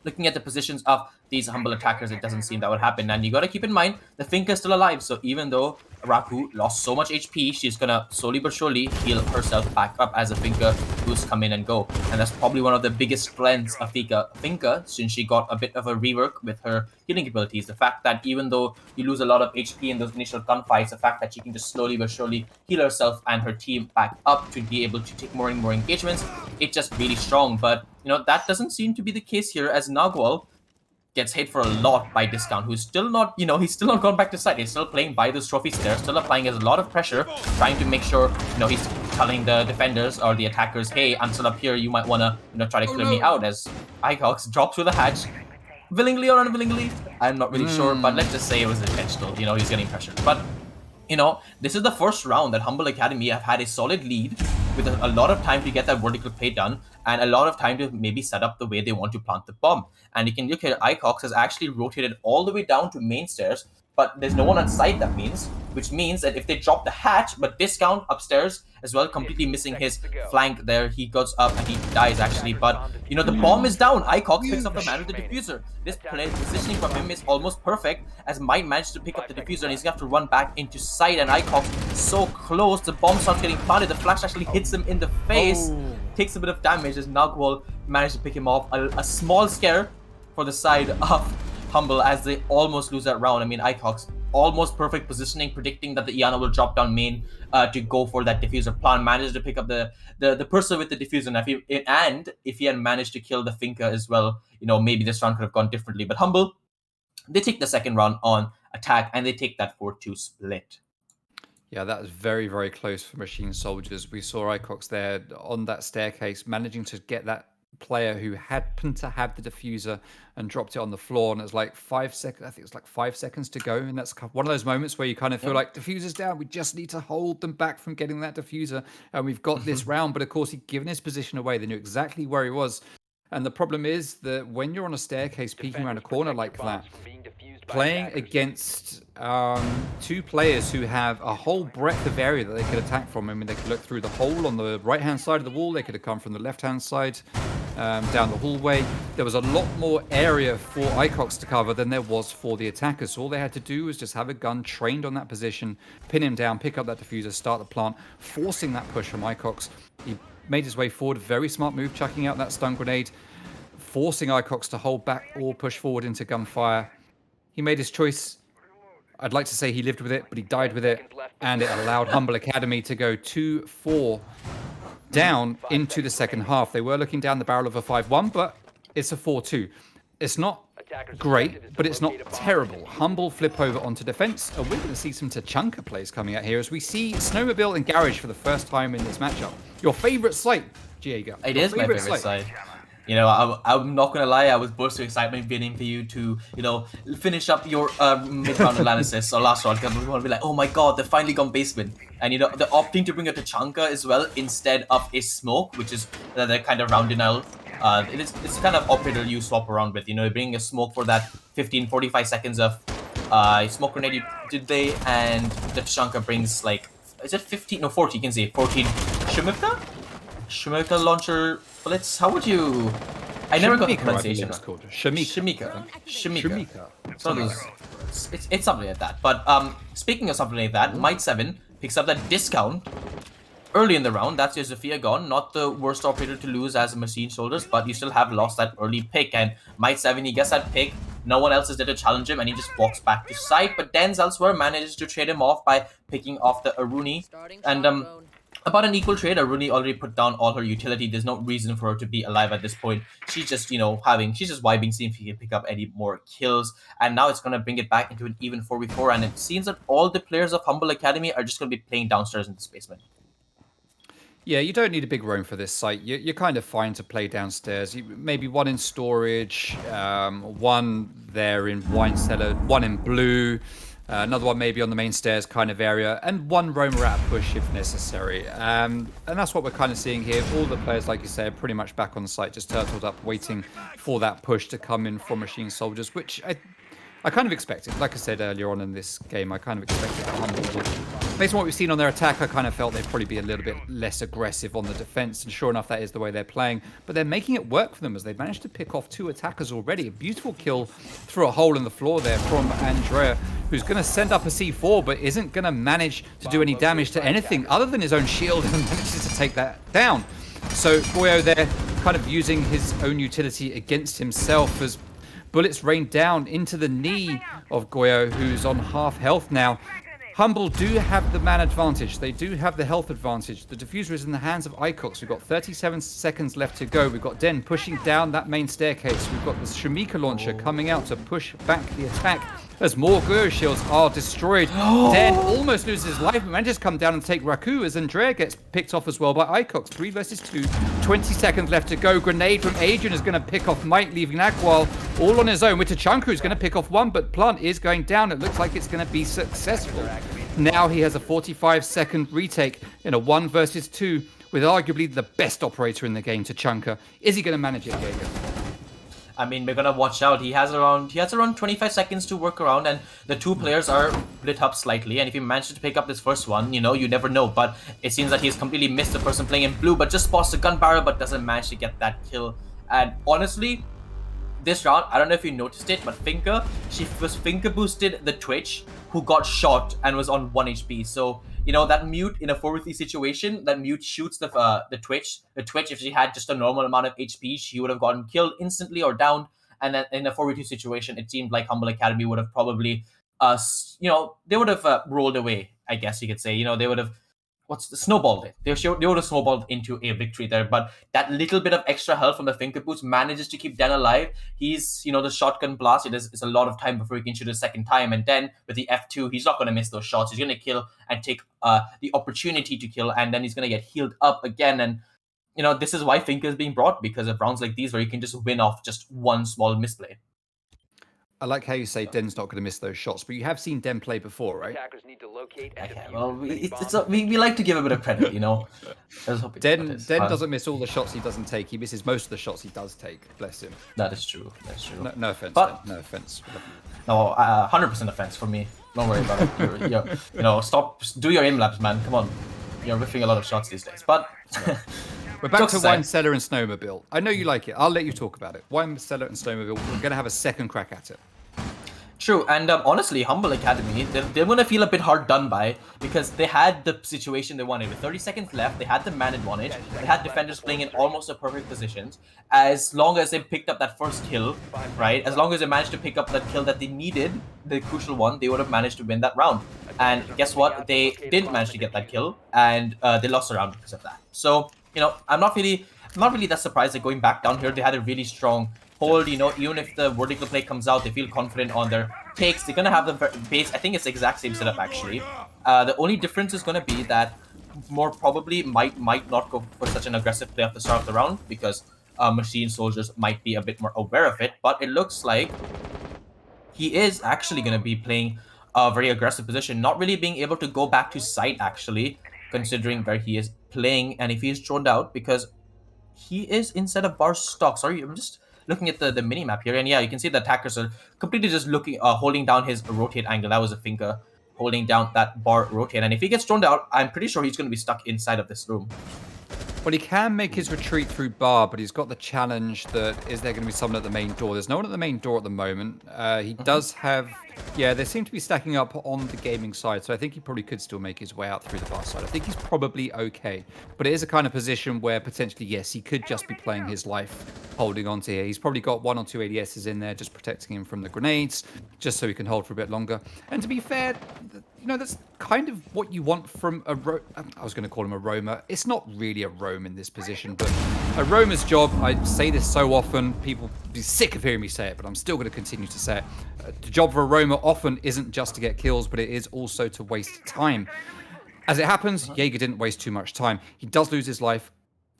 looking at the positions of these Humble attackers, it doesn't seem that would happen. And you got to keep in mind, the Finka is still alive. So even though Raku lost so much HP, she's going to slowly but surely heal herself back up as a Finka boost come in and go. And that's probably one of the biggest strengths of Finka, since she got a bit of a rework with her healing abilities. The fact that even though you lose a lot of HP in those initial gunfights, the fact that she can just slowly but surely heal herself and her team back up to be able to take more and more engagements, it's just really strong. But you know, that doesn't seem to be the case here, as Nagwal gets hit for a lot by Discount, who's still not, you know, he's still not gone back to side. He's still playing by those trophies there, still applying a lot of pressure, trying to make sure, you know, he's telling the defenders or the attackers, hey, I'm still up here, you might want to, you know, try to clear me out, as Icox drops through the hatch. Willingly or unwillingly, I'm not really sure, but let's just say it was intentional. You know, he's getting pressured. But, you know, this is the first round that Humble Academy have had a solid lead with a lot of time to get that vertical play done and a lot of time to maybe set up the way they want to plant the bomb. And you can look at Icox has actually rotated all the way down to main stairs, but there's no one on site, that means, which means that if they drop the hatch, but Discount upstairs as well, completely missing his flank there, he goes up and he dies actually. But, you know, the bomb is down. Icox picks up the man with the diffuser. This positioning from him is almost perfect, as Might managed to pick up the diffuser and he's going to have to run back into sight. And Icox so close, the bomb starts getting planted, the flash actually hits him in the face, takes a bit of damage as Nagwal managed to pick him off. A small scare for the side of Humble as they almost lose that round. I mean, Icox, almost perfect positioning, predicting that the Iana will drop down main to go for that diffuser plan, managed to pick up the person with the diffuser. And if he had managed to kill the Finka as well, you know, maybe this round could have gone differently. But Humble, they take the second round on attack and they take that 4-2 split. Yeah, that was very, very close for machine soldiers. We saw Icox there on that staircase, managing to get that player who happened to have the diffuser and dropped it on the floor, and it was like 5 seconds. I think it was like 5 seconds to go, and that's one of those moments where you kind of feel like diffuser's down. We just need to hold them back from getting that diffuser, and we've got this round. But of course, he'd given his position away. They knew exactly where he was, and the problem is that when you're on a staircase peeking around a corner like that, playing against two players who have a whole breadth of area that they could attack from. I mean, they could look through the hole on the right-hand side of the wall. They could have come from the left-hand side down the hallway. There was a lot more area for Icox to cover than there was for the attackers. So all they had to do was just have a gun trained on that position, pin him down, pick up that diffuser, start the plant, forcing that push from Icox. He made his way forward. Very smart move, chucking out that stun grenade, forcing Icox to hold back or push forward into gunfire. He made his choice. I'd like to say he lived with it, but he died with it, and it allowed Humble Academy to go 2-4 down into the second half. They were looking down the barrel of a 5-1, but it's a 4-2. It's not great, but it's not terrible. Humble flip over onto defense, and we're going to see some Tachanka plays coming out here as we see Snowmobile and Garage for the first time in this matchup. Your favorite site, Diego. It is my favorite site. You know, I'm not gonna lie, I was bursting with excitement waiting for you to, you know, finish up your mid-round analysis or last round. Because we want to be like, oh my god, they've finally gone basement. And you know, they're opting to bring a Tachanka as well instead of a smoke, which is the kind of round denial. It's kind of operator you swap around with. You know, bringing a smoke for that 45 seconds of smoke grenade did they, and the Tachanka brings like, is it 15? No, 40. You can say 14. Shimika launcher bullets. How would you? I never got the pronunciation. It's called Shimika. It's something like that. But speaking of something like that, Might 7 picks up that discount early in the round. That's your Zofia gone. Not the worst operator to lose as a Machine Soldiers, but you still have lost that early pick. And Might 7, he gets that pick. No one else is there to challenge him, and he just walks back to site. But Denz elsewhere manages to trade him off by picking off the Aruni. And about an equal trade, Aruni already put down all her utility. There's no reason for her to be alive at this point. She's just, you know, she's just vibing, seeing if he can pick up any more kills. And now it's going to bring it back into an even 4v4. And it seems that all the players of Humble Academy are just going to be playing downstairs in this basement. Yeah, you don't need a big roam for this site. You're kind of fine to play downstairs. Maybe one in storage, one there in wine cellar, one in blue. Another one maybe on the main stairs kind of area, and one roamer at push if necessary. And that's what we're kind of seeing here. All the players, like you say, are pretty much back on the site, just turtled up, waiting for that push to come in from Machine Soldiers, which I kind of expected. Like I said earlier on in this game, I kind of expected that Humble would. Based on what we've seen on their attack, I kind of felt they'd probably be a little bit less aggressive on the defense, and sure enough, that is the way they're playing. But they're making it work for them as they've managed to pick off 2 attackers already. A beautiful kill through a hole in the floor there from Andrea, who's going to send up a C4, but isn't going to manage to do any damage to anything other than his own shield, and manages to take that down. So Goyo there kind of using his own utility against himself as bullets rain down into the knee of Goyo, who's on half health now. Humble do have the man advantage. They do have the health advantage. The diffuser is in the hands of Icox. We've got 37 seconds left to go. We've got Den pushing down that main staircase. We've got the Shimika launcher coming out to push back the attack as more Goyo shields are destroyed. Den almost loses his life, but manages to come down and take Raku as Andrea gets picked off as well by Icox. 3 versus 2. 20 seconds left to go. Grenade from Adrian is going to pick off Mike, leaving Akwal all on his own. With Tachanka, who's going to pick off one, but Plant is going down. It looks like it's going to be successful. Now he has a 45-second retake in a 1 versus 2 with arguably the best operator in the game, Tachanka. Is he going to manage it, Diego? I mean, we're gonna watch out. He has around 25 seconds to work around, and the 2 players are split up slightly. And if he manages to pick up this first one, you know, you never know. But it seems that he's completely missed the person playing in blue, but just spots the gun barrel, but doesn't manage to get that kill. And honestly, this round, I don't know if you noticed it, but she finger boosted the Twitch, who got shot and was on 1 HP. So, you know, that mute in a 4v3 situation, that mute shoots the Twitch. The Twitch, if she had just a normal amount of HP, she would have gotten killed instantly or downed. And then in a 4v2 situation, it seemed like Humble Academy would have probably, you know, they would have rolled away, I guess you could say. You know, they would have snowballed it. They would have snowballed into a victory there, but that little bit of extra help from the finger boost manages to keep Den alive. He's, you know, the shotgun blast, it's a lot of time before he can shoot a second time, and then with the F2, he's not going to miss those shots. He's going to kill and take the opportunity to kill, and then he's going to get healed up again. And this is why Finka is being brought, because of rounds like these where you can just win off just one small misplay. I like how you say Den's not going to miss those shots, but you have seen Den play before, right? Attackers need to locate and Okay, defuse well, as many we like to give a bit of credit, Let's hope Den doesn't miss all the shots he doesn't take. He misses most of the shots he does take. Bless him. That is true. That's true. No offense, But- Den. No offense. No, 100% offense for me. Don't worry about it. Stop. Do your aim labs, man. Come on. You're whiffing a lot of shots these days. But We're back Jokes to aside. Wine Cellar and Snowmobile. I know you like it. I'll let you talk about it. Wine Cellar and Snowmobile. We're going to have a second crack at it. True, and honestly, Humble Academy, they're going to feel a bit hard done by, because they had the situation they wanted. With 30 seconds left, they had the man advantage, they had defenders playing in almost a perfect positions. As long as they picked up that first kill, right, as long as they managed to pick up that kill that they needed, the crucial one, they would have managed to win that round. And guess what? They didn't manage to get that kill, and they lost the round because of that. So, I'm not really that surprised that going back down here, they had a really strong hold, even if the vertical play comes out, they feel confident on their takes. They're going to have the base. I think it's the exact same setup, actually. The only difference is going to be that more probably might not go for such an aggressive play at the start of the round, because Machine Soldiers might be a bit more aware of it. But it looks like he is actually going to be playing a very aggressive position, not really being able to go back to site, actually, considering where he is playing, and if he is thrown out, because he is instead of bar stock. Sorry, I'm just looking at the mini map here, and yeah, you can see the attackers are completely just holding down his rotate angle. That was a finger holding down that bar rotate, and if he gets thrown out, I'm pretty sure he's going to be stuck inside of this room. Well, he can make his retreat through bar, but he's got the challenge that is there going to be someone at the main door? There's no one at the main door at the moment. He does have... Yeah, they seem to be stacking up on the gaming side, so I think he probably could still make his way out through the bar side. I think he's probably okay. But it is a kind of position where potentially, yes, he could just be playing his life holding on to here. He's probably got 1 or 2 ADSs in there just protecting him from the grenades, just so he can hold for a bit longer. And to be fair, that's kind of what you want from a... I was going to call him a roamer. It's not really a roam in this position, but a roamer's job, I say this so often, people be sick of hearing me say it, but I'm still going to continue to say it. The job for a roamer often isn't just to get kills, but it is also to waste time. As it happens, Jaeger didn't waste too much time. He does lose his life,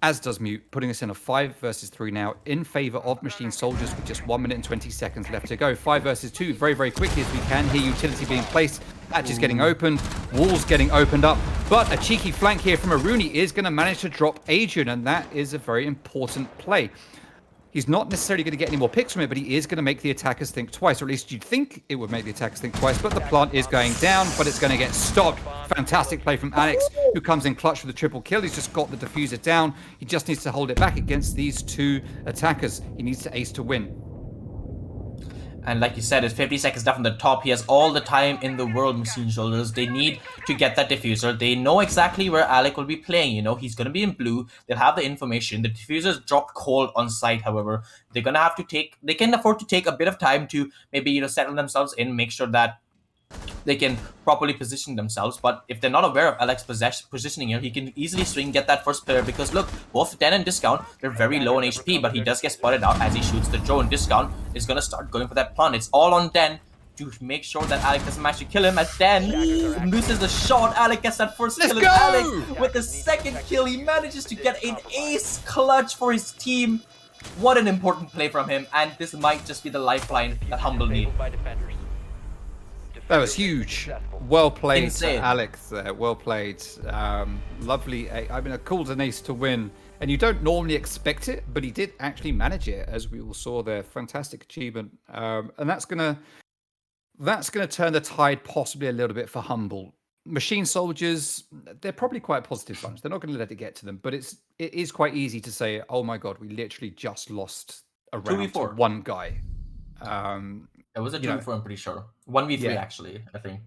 as does Mute, putting us in a 5 versus 3 now in favor of Machine Soldiers with just 1 minute and 20 seconds left to go. 5 versus 2, very, very quickly as we can hear utility being placed. Hatch is getting opened, walls getting opened up, but a cheeky flank here from Aruni is going to manage to drop Adrian, and that is a very important play. He's not necessarily going to get any more picks from it, but he is going to make the attackers think twice, or at least you'd think it would make the attackers think twice, but the plant is going down, but it's going to get stopped. Fantastic play from Alex, who comes in clutch with a triple kill. He's just got the diffuser down. He just needs to hold it back against these 2 attackers. He needs to ace to win. And like you said, it's 50 seconds left on the top. He has all the time in the world, Machine Shoulders. They need to get that diffuser. They know exactly where Alec will be playing. He's going to be in blue. They'll have the information. The diffuser's dropped cold on site, however. They're going to have to they can afford to take a bit of time to maybe, settle themselves in, make sure that they can properly position themselves. But if they're not aware of Alex positioning here, he can easily swing, get that first player, because look, both Den and Discount, they're very low on HP, but he does get spotted out as he shoots the drone. Discount is going to start going for that plant. It's all on Den to make sure that Alex doesn't manage to kill him, as Den loses the shot. Alex gets that first kill, and Alex with the second kill, he manages to get an ace clutch for his team. What an important play from him, and this might just be the lifeline that Humble need. That was huge. Well played, Insane. Alex. Well played. Lovely. I mean, a called an ace to win, and you don't normally expect it, but he did actually manage it, as we all saw there. Fantastic achievement, and that's gonna turn the tide possibly a little bit for Humble. Machine Soldiers, they're probably quite a positive bunch. They're not going to let it get to them, but it is quite easy to say, oh my god, we literally just lost a round to 1 guy. It was a 2v4, I'm pretty sure. 1v3, actually, I think.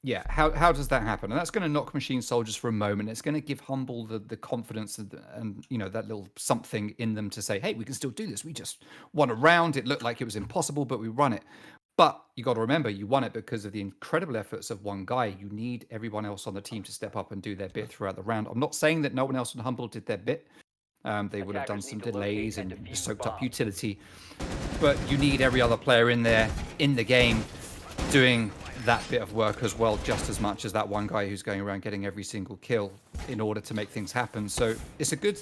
Yeah, how does that happen? And that's going to knock Machine Soldiers for a moment. It's going to give Humble the confidence and that little something in them to say, hey, we can still do this. We just won a round. It looked like it was impossible, but we won it. But you got to remember, you won it because of the incredible efforts of 1 guy. You need everyone else on the team to step up and do their bit throughout the round. I'm not saying that no one else on Humble did their bit. They would have done some delays and soaked up utility. But you need every other player in there, in the game, doing that bit of work as well, just as much as that 1 guy who's going around getting every single kill in order to make things happen. So it's a good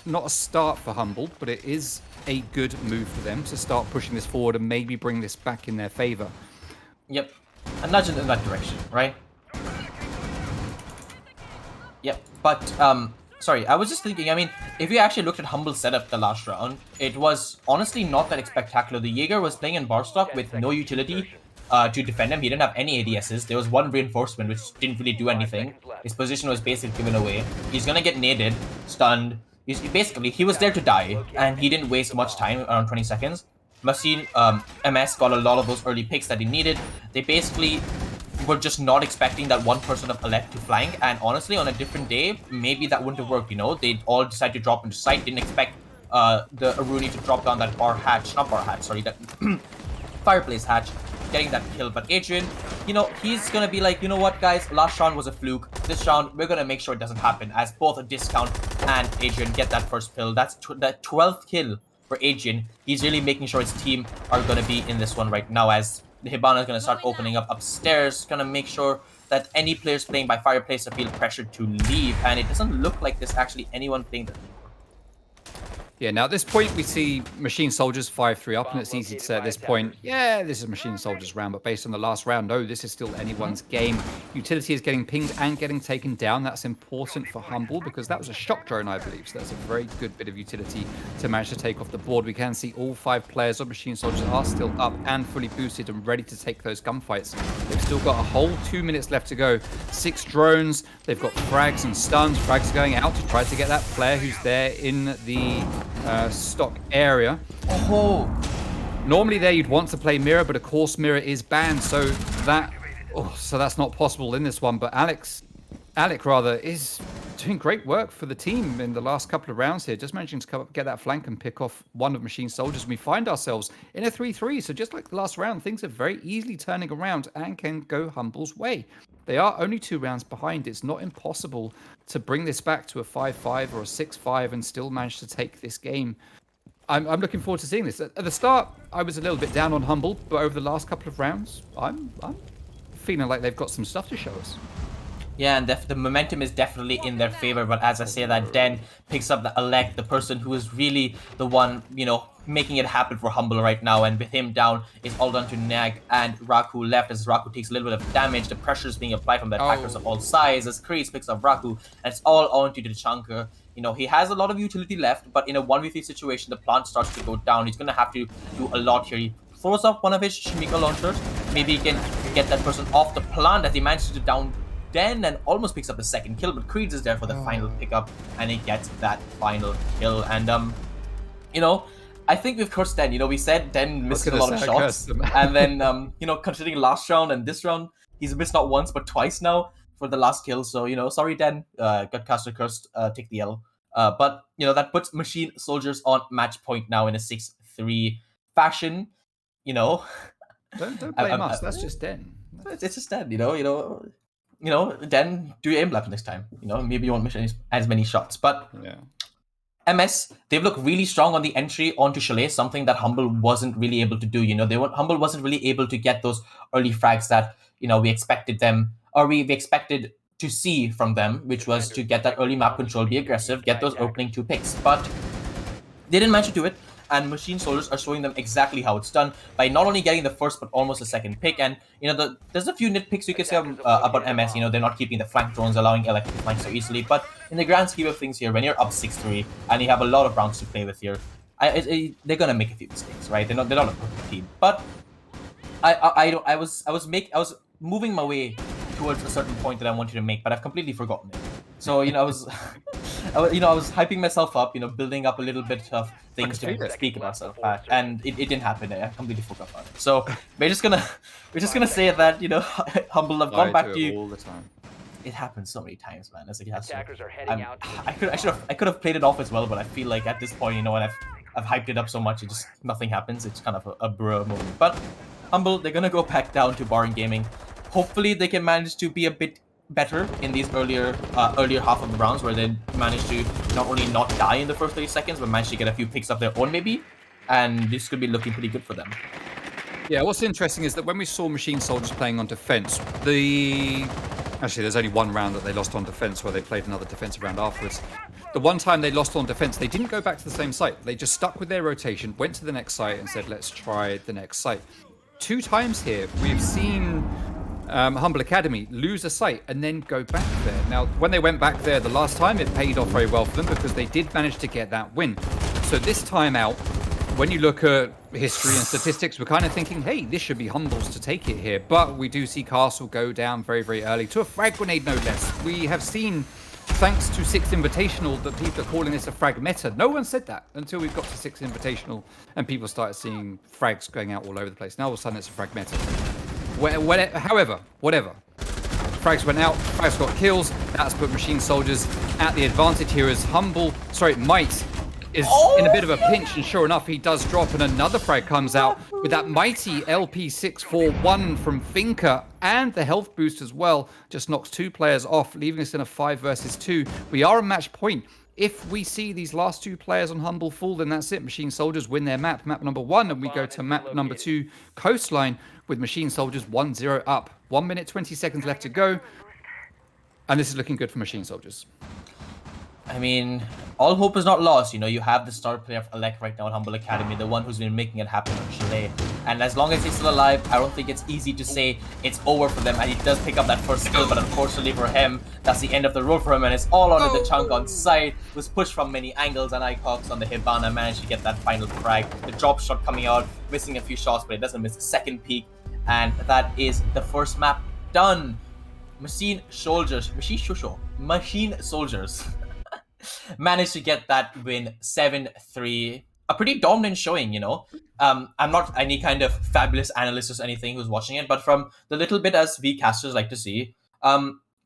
not a start for Humble, but it is a good move for them to start pushing this forward and maybe bring this back in their favor. Yep. A nudge in that direction, right? Yep. But sorry, I was just thinking, I mean, if you actually looked at Humble's setup the last round, it was honestly not that spectacular. The Jaeger was playing in Barstock with no utility to defend him. He didn't have any ADSs. There was one reinforcement which didn't really do anything. His position was basically given away. He's gonna get naded, stunned. Basically, he was there to die, and he didn't waste much time, around 20 seconds. Machine MS got a lot of those early picks that he needed. They basically were just not expecting that one person of Alec to flank, and honestly, on a different day, maybe that wouldn't have worked, you know? They all decided to drop into sight, didn't expect the Aruni to drop down that that fireplace hatch, getting that kill. But Adrian, you know, he's gonna be like, you know what, guys, last round was a fluke. This round, we're gonna make sure it doesn't happen, as both a Discount and Adrian get that first kill. That's that 12th kill for Adrian. He's really making sure his team are gonna be in this one right now, as the Hibana is going to start opening up upstairs, going to make sure that any players playing by fireplace feel pressured to leave, and it doesn't look like there's actually anyone playing there. Yeah, now at this point, we see Machine Soldiers 5-3 up, and it's easy to say at this point, yeah, this is Machine Soldiers round, but based on the last round, no, this is still anyone's game. Utility is getting pinged and getting taken down. That's important for Humble, because that was a shock drone, I believe, so that's a very good bit of utility to manage to take off the board. We can see all 5 players of Machine Soldiers are still up and fully boosted and ready to take those gunfights. They've still got a whole 2 minutes left to go. 6 drones, they've got frags and stuns. Frags are going out to try to get that player who's there in the stock area. Oh, normally there you'd want to play Mirror, but of course Mirror is banned, so that's not possible in this one. But Alec is doing great work for the team in the last couple of rounds here, just managing to get that flank and pick off one of Machine Soldiers. We find ourselves in a 3-3, so just like the last round, things are very easily turning around and can go Humble's way. They are only 2 rounds behind. It's not impossible to bring this back to a 5-5 or a 6-5 and still manage to take this game. I'm looking forward to seeing this. At the start, I was a little bit down on Humble, but over the last couple of rounds, I'm feeling like they've got some stuff to show us. Yeah, and the momentum is definitely in their favor, but as I say that, Den picks up the Alec, the person who is really the one, you know, making it happen for Humble right now, and with him down, it's all done to Nag and Raku left, as Raku takes a little bit of damage. The pressure is being applied from the attackers of all sides, as Kreese picks up Raku, and it's all onto the Chunker. You know, he has a lot of utility left, but in a 1v3 situation, the plant starts to go down. He's going to have to do a lot here. He throws up one of his Shimika launchers. Maybe he can get that person off the plant, as he manages to down Den and almost picks up the second kill, but Creeds is there for the final pickup, and he gets that final kill. And you know, I think we've cursed Den. You know, we said Den missed a lot of shots, and then you know, considering last round and this round, he's missed not once but twice now for the last kill. So you know, sorry Den, got caster cursed, take the L. But you know, that puts Machine Soldiers on match point now in a 6-3 fashion. You know, don't blame us. That's just Den. It's just Den. You know, then do aim lap next time. You know, maybe you won't miss as many shots. But yeah, MS, they've looked really strong on the entry onto Chalet, something that Humble wasn't really able to do. You know, Humble wasn't really able to get those early frags that, you know, we expected them, or we expected to see from them, which was to get that early map control, be aggressive, get those opening 2 picks. But they didn't manage to do it. And Machine Soldiers are showing them exactly how it's done by not only getting the first but almost the second pick. And you know, there's a few nitpicks you could say about MS. You know, they're not keeping the flank drones, allowing Elec to flank so easily. But in the grand scheme of things here, when you're up 6-3 and you have a lot of rounds to play with here, they're gonna make a few mistakes, right? They're not a perfect team. But I was moving my way towards a certain point that I wanted to make, but I've completely forgotten it. So you know, I was hyping myself up, you know, building up a little bit of things to speak about myself, and it didn't happen. I completely forgot about it. So we're just gonna say that, you know, Humble, I've gone back to you all the time. It happens so many times, man. It's like it has Attackers are heading out. I could have played it off as well, but I feel like at this point, you know, when I've hyped it up so much, it just nothing happens. It's kind of a bro moment. But Humble, they're gonna go back down to Barring Gaming. Hopefully, they can manage to be a bit better in these earlier half of the rounds, where they managed to not only not die in the first 30 seconds, but managed to get a few picks of their own maybe, and this could be looking pretty good for them. Yeah, what's interesting is that when we saw Machine Soldiers playing on defense, actually there's only one round that they lost on defense, where they played another defensive round afterwards. The one time they lost on defense, they didn't go back to the same site. They just stuck with their rotation, went to the next site and said, let's try the next site. 2 times here, we've seen Humble Academy lose a site and then go back there. Now, when they went back there the last time, it paid off very well for them because they did manage to get that win. So this time out, when you look at history and statistics, we're kind of thinking, hey, this should be Humble's to take it here. But we do see Castle go down very, very early to a frag grenade, no less. We have seen, thanks to 6th Invitational, that people are calling this a frag meta. No one said that until we got to 6th Invitational and people started seeing frags going out all over the place. Now all of a sudden it's a frag meta. However, whatever. Frags went out, frags got kills. That's put Machine Soldiers at the advantage here as Might is in a bit of a pinch, and sure enough, he does drop, and another frag comes out with that mighty LP641 from Finka, and the health boost as well. Just knocks 2 players off, leaving us in a 5 versus 2. We are a match point. If we see these last 2 players on Humble fall, then that's it. Machine Soldiers win their map number 1, and we go to map number 2, Coastline, with Machine Soldiers 1-0 up. 1 minute, 20 seconds left to go, and this is looking good for Machine Soldiers. I mean, all hope is not lost. You know, you have the star player of Elect right now at Humble Academy, the one who's been making it happen on Chalet. And as long as he's still alive, I don't think it's easy to say it's over for them. And he does pick up that first skill, but unfortunately for him, that's the end of the road for him. And it's all under the chunk on side. Was pushed from many angles, and Icox on the Hibana managed to get that final frag. The drop shot coming out, missing a few shots, but it doesn't miss a second peak. And that is the first map done. Machine Soldiers managed to get that win 7-3. A pretty dominant showing, you know. I'm not any kind of fabulous analyst or anything who's watching it, but from the little bit as we casters like to see,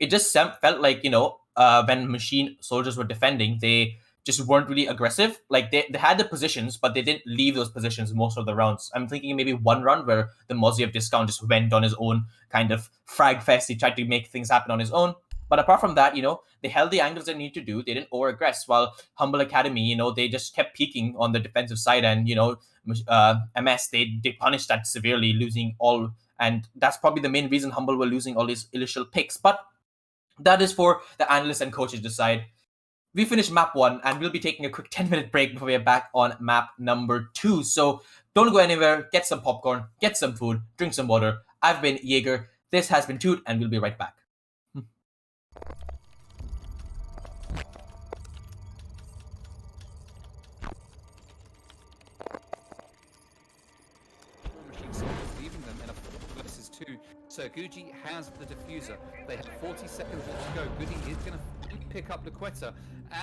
it just felt like, you know, when Machine Soldiers were defending, they just weren't really aggressive. Like they had the positions, but they didn't leave those positions most of the rounds. I'm thinking maybe one run where the Mozzie of Discount just went on his own kind of frag fest. He tried to make things happen on his own. But apart from that, you know, they held the angles they need to do. They didn't over-aggress, while Humble Academy, you know, they just kept peaking on the defensive side. And, you know, MS, they punished that severely, losing all. And that's probably the main reason Humble were losing all these initial picks. But that is for the analysts and coaches to decide. We finished map 1, and we'll be taking a quick 10-minute break before we are back on map number 2. So don't go anywhere. Get some popcorn, get some food, drink some water. I've been Jaeger. This has been Toot, and we'll be right back. So Gucci has the diffuser. They have 40 seconds left to go. Goody is going to pick up Laquetta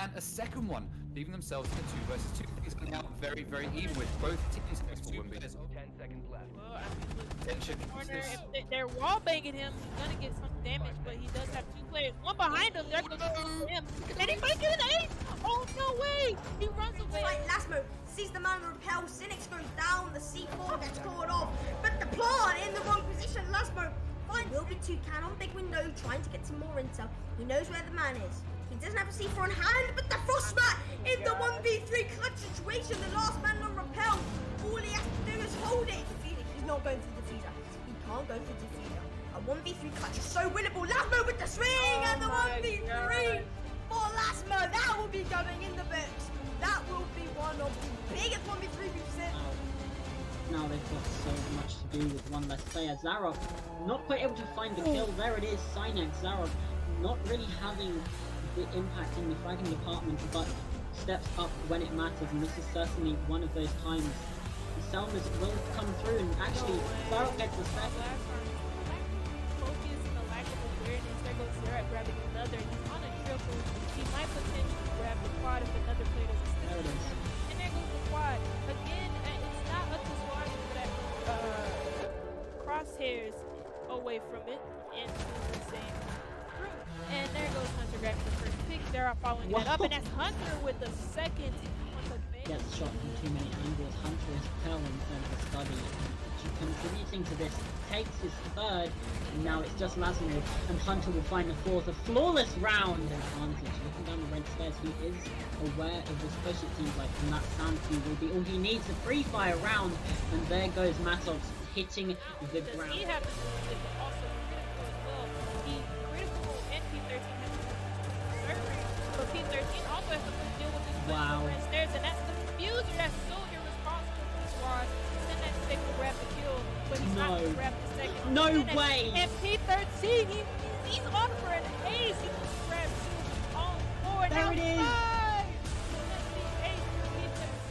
and a second one, leaving themselves in a 2 versus 2. It's going out very, very even with both teams. 10 seconds left. Well, I mean, corner, if they're wall banging him, he's gonna get some damage, but he does have 2 players. One behind him, there goes him. And he might get an ace! Oh, no way! He runs away. Like Lasmo sees the man repel, Cynics goes down, the C4 gets caught off, but the plant in the wrong position. Lasmo fine, will be 2 cannon, big window, trying to get some more intel. He knows where the man is. He doesn't have a C4 in hand, but the Frostmat in the 1v3 clutch situation. The last man on repel. All he has to do is hold it. He's not going for the diffuser. He can't go for the diffuser. A 1v3 clutch is so winnable. Lasmo with the swing and the 1v3 for Lasmo. That will be going in the books. That will be one of the biggest 1v3 we've seen. Now they've got so much to do with one less player. Zarok not quite able to find the kill. There it is, Cynex. Zarok not really having the impact in the fragging department, but steps up when it matters, and this is certainly one of those times. The Selmas will come through, and actually Zarok gets the second. Focus and the lack of awareness. There goes Zarek grabbing another. He's on a triple. He might potentially grab the quad if another player doesn't step. There it is. And there goes the quad. Again, it's not up to Squad for that crosshairs away from it into the same group. And there goes Hunter grabbing the first pick. They're following that up, and that's Hunter with the second. Gets shot from too many angles. Hunter is fell in front of the study, and contributing to this, takes his third, and now it's just Lasmo, and Hunter will find the fourth. A flawless round advantage. Looking down the red stairs, he is aware of this push. It seems like, and that Sandspeed will be all he needs. A free fire round, and there goes Matovs hitting the ground. He has also critical as well. He critical and P13 has surgery, but P13 also has to deal with this Wow. red stairs, and that's the confuser. That's so irresponsible for Squad. Send that stick to grab the kill, but he's not going to grab the second. No And way. And P13, he's on for an ace. He can grab two on four. There now it is. 5. So that's the ace for P13.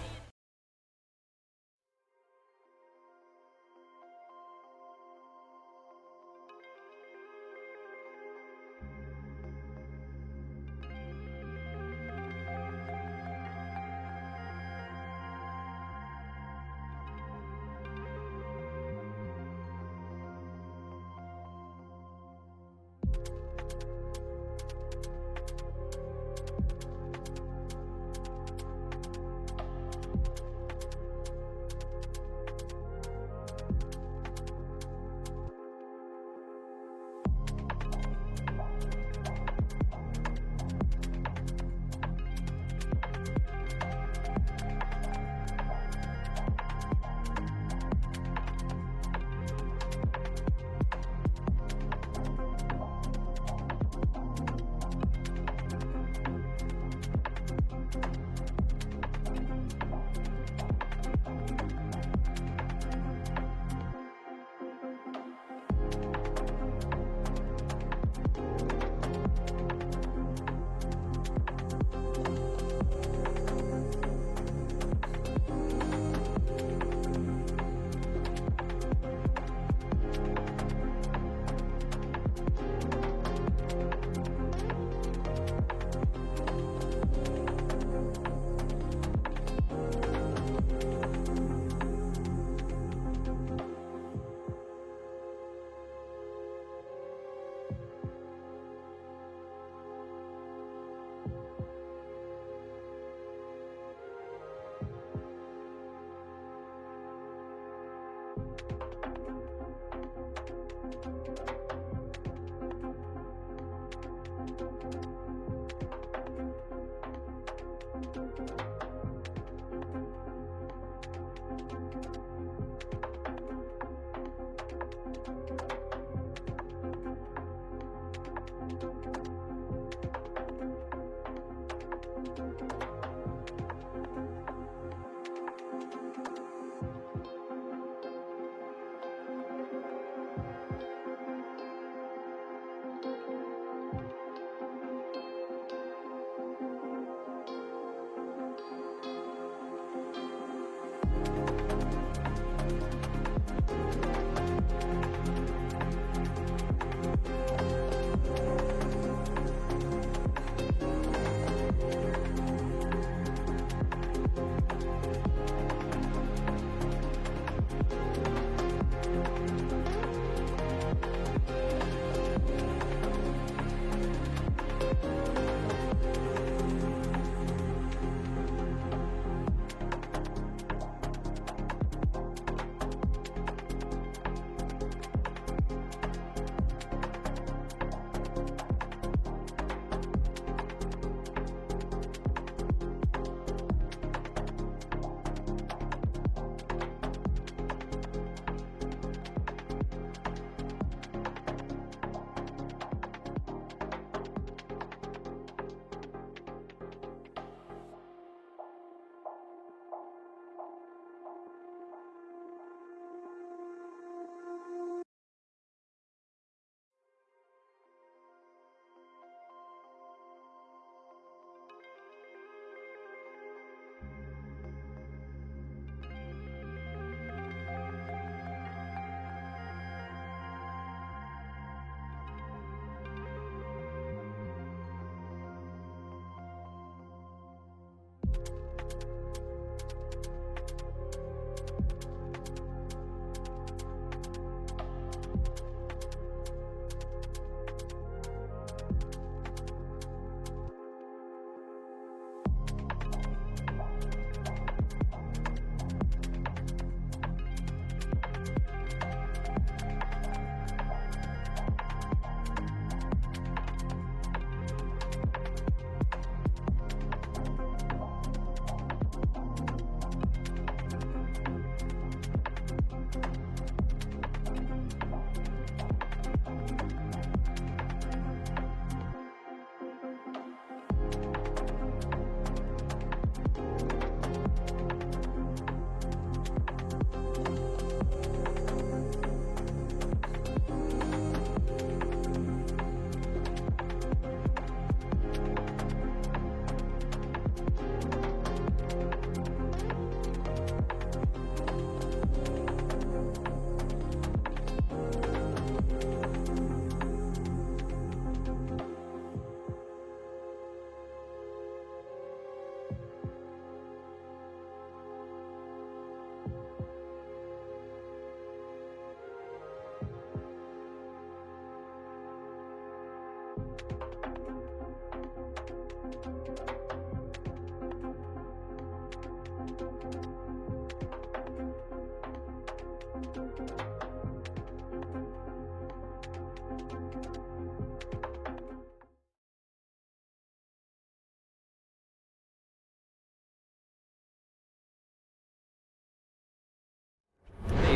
Hey,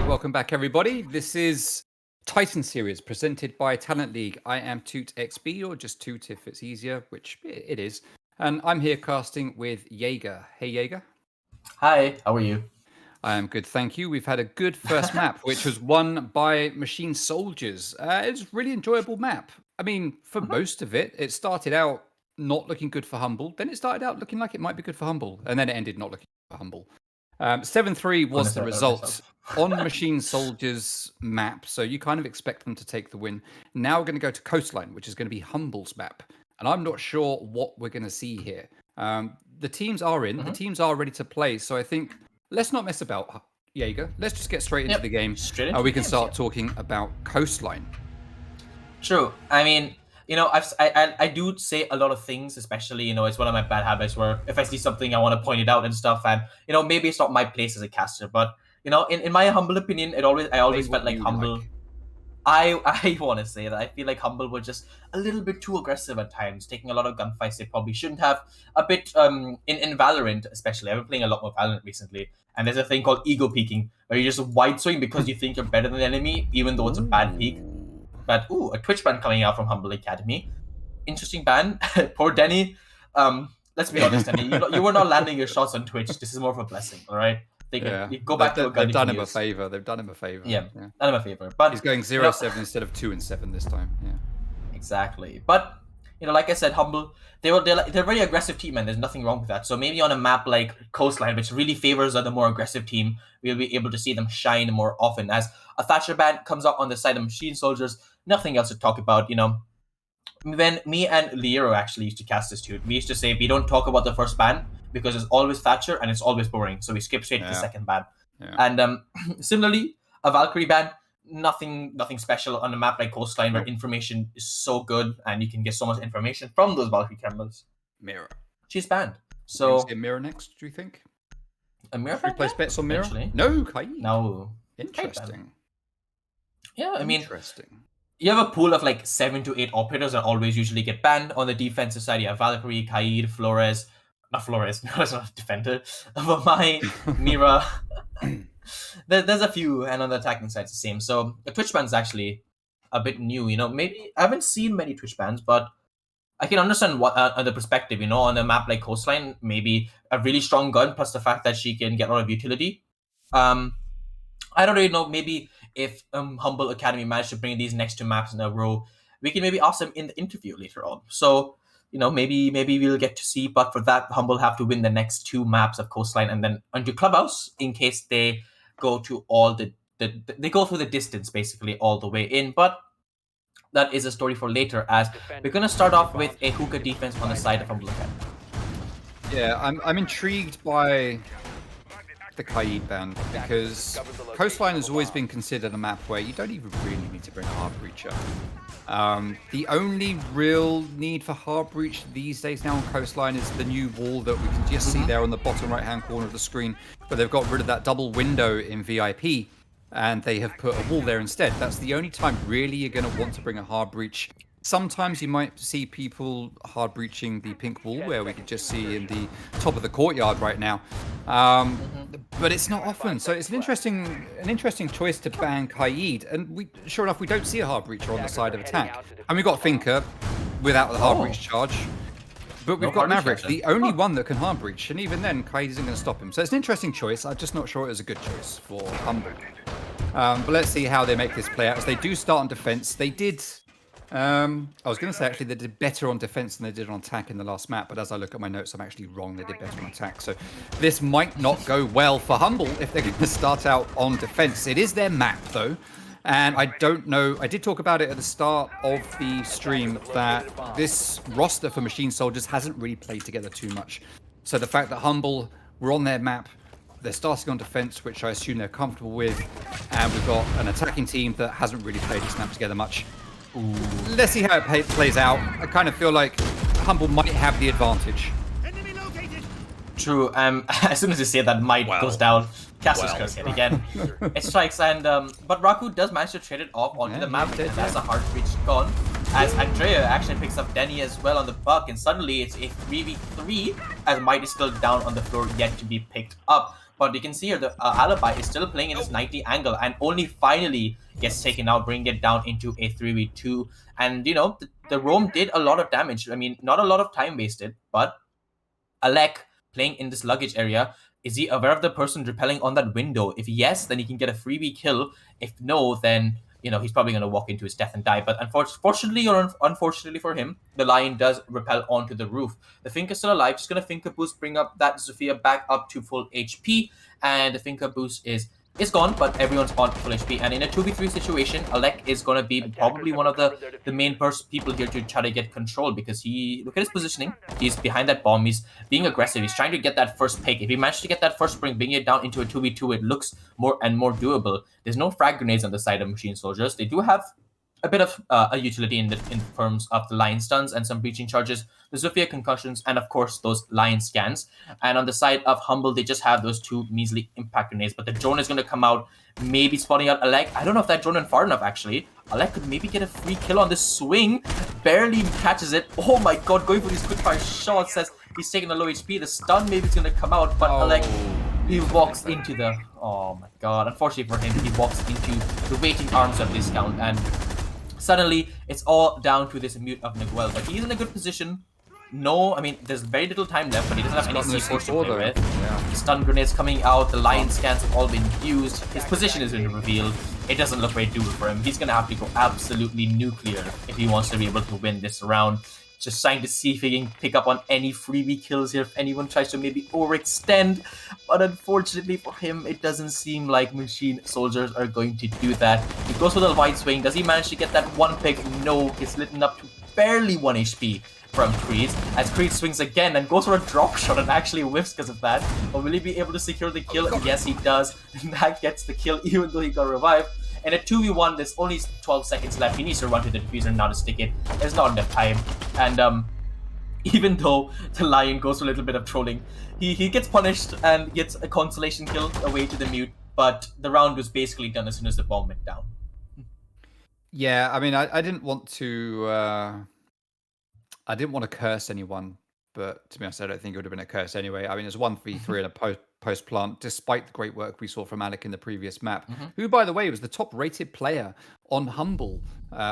welcome back, everybody. This is Titan Series presented by Talent League. I am Toot XB, or just Toot if it's easier, which it is. And I'm here casting with Jaeger. Hey, Jaeger. Hi, how are you? I am good, thank you. We've had a good first map, which was won by Machine Soldiers. It's a really enjoyable map. I mean, for most of it, it started out not looking good for Humble. Then it started out looking like it might be good for Humble. And then it ended not looking good for Humble. 7-3 was the result on Machine Soldiers map. So you kind of expect them to take the win. Now we're going to go to Coastline, which is going to be Humble's map. And I'm not sure what we're going to see here. The teams are in. The teams are ready to play. So I think let's not mess about, Jaeger. Let's just get straight into the game. Straight into we the can games, start talking about Coastline. True. I mean, you know, I do say a lot of things, especially, you know, it's one of my bad habits where if I see something, I want to point it out and stuff. And, you know, maybe it's not my place as a caster, but, you know, in my humble opinion, I always felt like Humble. I want to say that I feel like Humble were just a little bit too aggressive at times, taking a lot of gunfights they probably shouldn't have. A bit in Valorant, especially. I've been playing a lot more Valorant recently, and there's a thing called ego peeking, where you just wide swing because you think you're better than the enemy, even though it's a bad peek. But a Twitch ban coming out from Humble Academy. Interesting ban. Poor Denny. Let's be honest, Denny. You were not landing your shots on Twitch. This is more of a blessing, all right? You go back to a gun. They've done him a favor. They've done him a favor. Yeah, done him a favor. But he's going 0-7 instead of 2-7 this time. Yeah, exactly. But you know, like I said, Humble, they're a very aggressive team, and there's nothing wrong with that. So maybe on a map like Coastline, which really favors the more aggressive team, we'll be able to see them shine more often. As a Thatcher ban comes out on the side of Machine Soldiers, nothing else to talk about. You know, when me and Liero actually used to cast this dude, we used to say we don't talk about the first ban because it's always Thatcher and it's always boring. So we skip straight to the second ban. Yeah. And similarly, a Valkyrie ban, nothing special on a map like Coastline where information is so good and you can get so much information from those Valkyrie cameras. Mirror. She's banned. So a Mirror next, do you think? A Mirror? Should we place bets on Mirror? Eventually. No, Kai. No. Interesting. Yeah, I mean, interesting. You have a pool of like 7 to 8 operators that always usually get banned. On the defensive side, you have Valkyrie, Kaid, Flores. Not Flores, Flores not a defender. Vamai, Mira. There's a few, and on the attacking side, it's the same. So the Twitch ban is actually a bit new. You know, maybe I haven't seen many Twitch bans, but I can understand what the perspective. You know, on a map like Coastline, maybe a really strong gun plus the fact that she can get a lot of utility. I don't really know. Maybe if Humble Academy managed to bring these next 2 maps in a row, we can maybe ask them in the interview later on. So, you know, maybe we'll get to see. But for that, Humble have to win the next 2 maps of Coastline and then onto Clubhouse in case they go to all they go through the distance basically all the way in. But that is a story for later, as we're going to start off with a hookah defense on the side of Humble Academy. Yeah, I'm intrigued by the Kaid ban because Coastline has always been considered a map where you don't even really need to bring a hard breacher. The only real need for hard breach these days now on Coastline is the new wall that we can just see there on the bottom right hand corner of the screen, but they've got rid of that double window in VIP and they have put a wall there instead. That's the only time really you're going to want to bring a hard breach. Sometimes you might see people hard breaching the pink wall where we can just see in the top of the courtyard right now. But it's not often. So it's an interesting choice to ban Kaid. And sure enough, we don't see a hard breacher on the side of attack. And we've got Finker without the hard breach charge. But we've got Maverick, the only one that can hard breach. And even then, Kaid isn't going to stop him. So it's an interesting choice. I'm just not sure it was a good choice for Humble. But let's see how they make this play out. As they do start on defense, they did... I was going to say actually they did better on defense than they did on attack in the last map, but as I look at my notes, I'm actually wrong. They did better on attack. So this might not go well for Humble if they're going to start out on defense. It is their map though. And I don't know, I did talk about it at the start of the stream that this roster for Machine Soldiers hasn't really played together too much. So the fact that Humble were on their map, they're starting on defense, which I assume they're comfortable with, and we've got an attacking team that hasn't really played this map together much. Let's see how it plays out. I kind of feel like Humble might have the advantage. True. As soon as you say that, might goes down. Castle's Curse hit again. It strikes, and but Raku does manage to trade it off onto the map, and that's a hard reach gone. As Andrea actually picks up Denny as well on the buck, and suddenly it's a 3v3 as Might is still down on the floor, yet to be picked up. But you can see here the Alibi is still playing in this 90 angle and only finally gets taken out, bringing it down into a 3v2. And, you know, the roam did a lot of damage. I mean, not a lot of time wasted, but Alec playing in this luggage area, is he aware of the person repelling on that window? If yes, then he can get a freebie kill. If no, then, you know, he's probably going to walk into his death and die. But unfortunately or unfortunately for him, the Lion does repel onto the roof. The Fink is still alive. Just going to Finka Boost, bring up that Zofia back up to full HP. And the Finka Boost is gone, but everyone's on full HP. And in a 2v3 situation, Alec is going to be probably one of the main people here to try to get control, because look at his positioning. He's behind that bomb. He's being aggressive. He's trying to get that first pick. If he managed to get that first spring, bringing it down into a 2v2, it looks more and more doable. There's no frag grenades on the side of Machine Soldiers. They do have a bit of a utility in terms of the Lion stuns and some breaching charges, the Zofia concussions, and of course those Lion scans. And on the side of Humble, they just have those two measly impact grenades. But the drone is going to come out, maybe spotting out Alec. I don't know if that drone went far enough, actually. Alec could maybe get a free kill on this swing. Barely catches it. Oh my god, going for these quick fire shots. Says he's taking a low HP. The stun maybe is going to come out, but Alec, he walks into the... Oh my god. Unfortunately for him, he walks into the waiting arms of Discount, and suddenly it's all down to this mute of Miguel. But he's in a good position. No, I mean, there's very little time left, but he doesn't have any C4 to play with. Yeah. Stun grenades coming out, the Lion scans have all been used, his position has been revealed. It doesn't look very doable for him. He's going to have to go absolutely nuclear if he wants to be able to win this round. Just trying to see if he can pick up on any freebie kills here, if anyone tries to maybe overextend. But unfortunately for him, it doesn't seem like Machine Soldiers are going to do that. He goes with a wide swing. Does he manage to get that one pick? No, he's lit up to barely 1 HP from Creed, as Creed swings again and goes for a drop shot and actually whiffs because of that. But will he be able to secure the kill? Yes, he does. And that gets the kill even though he got revived. In a 2v1, there's only 12 seconds left. He needs to run to the diffuser now to stick it. There's not enough time. And even though the Lion goes for a little bit of trolling, he gets punished and gets a consolation kill away to the mute. But the round was basically done as soon as the bomb went down. Yeah, I mean, I didn't want to... I didn't want to curse anyone, but to be honest, I don't think it would have been a curse anyway. I mean, it's 1v3 in a post plant, despite the great work we saw from Alec in the previous map, who, by the way, was the top-rated player on Humble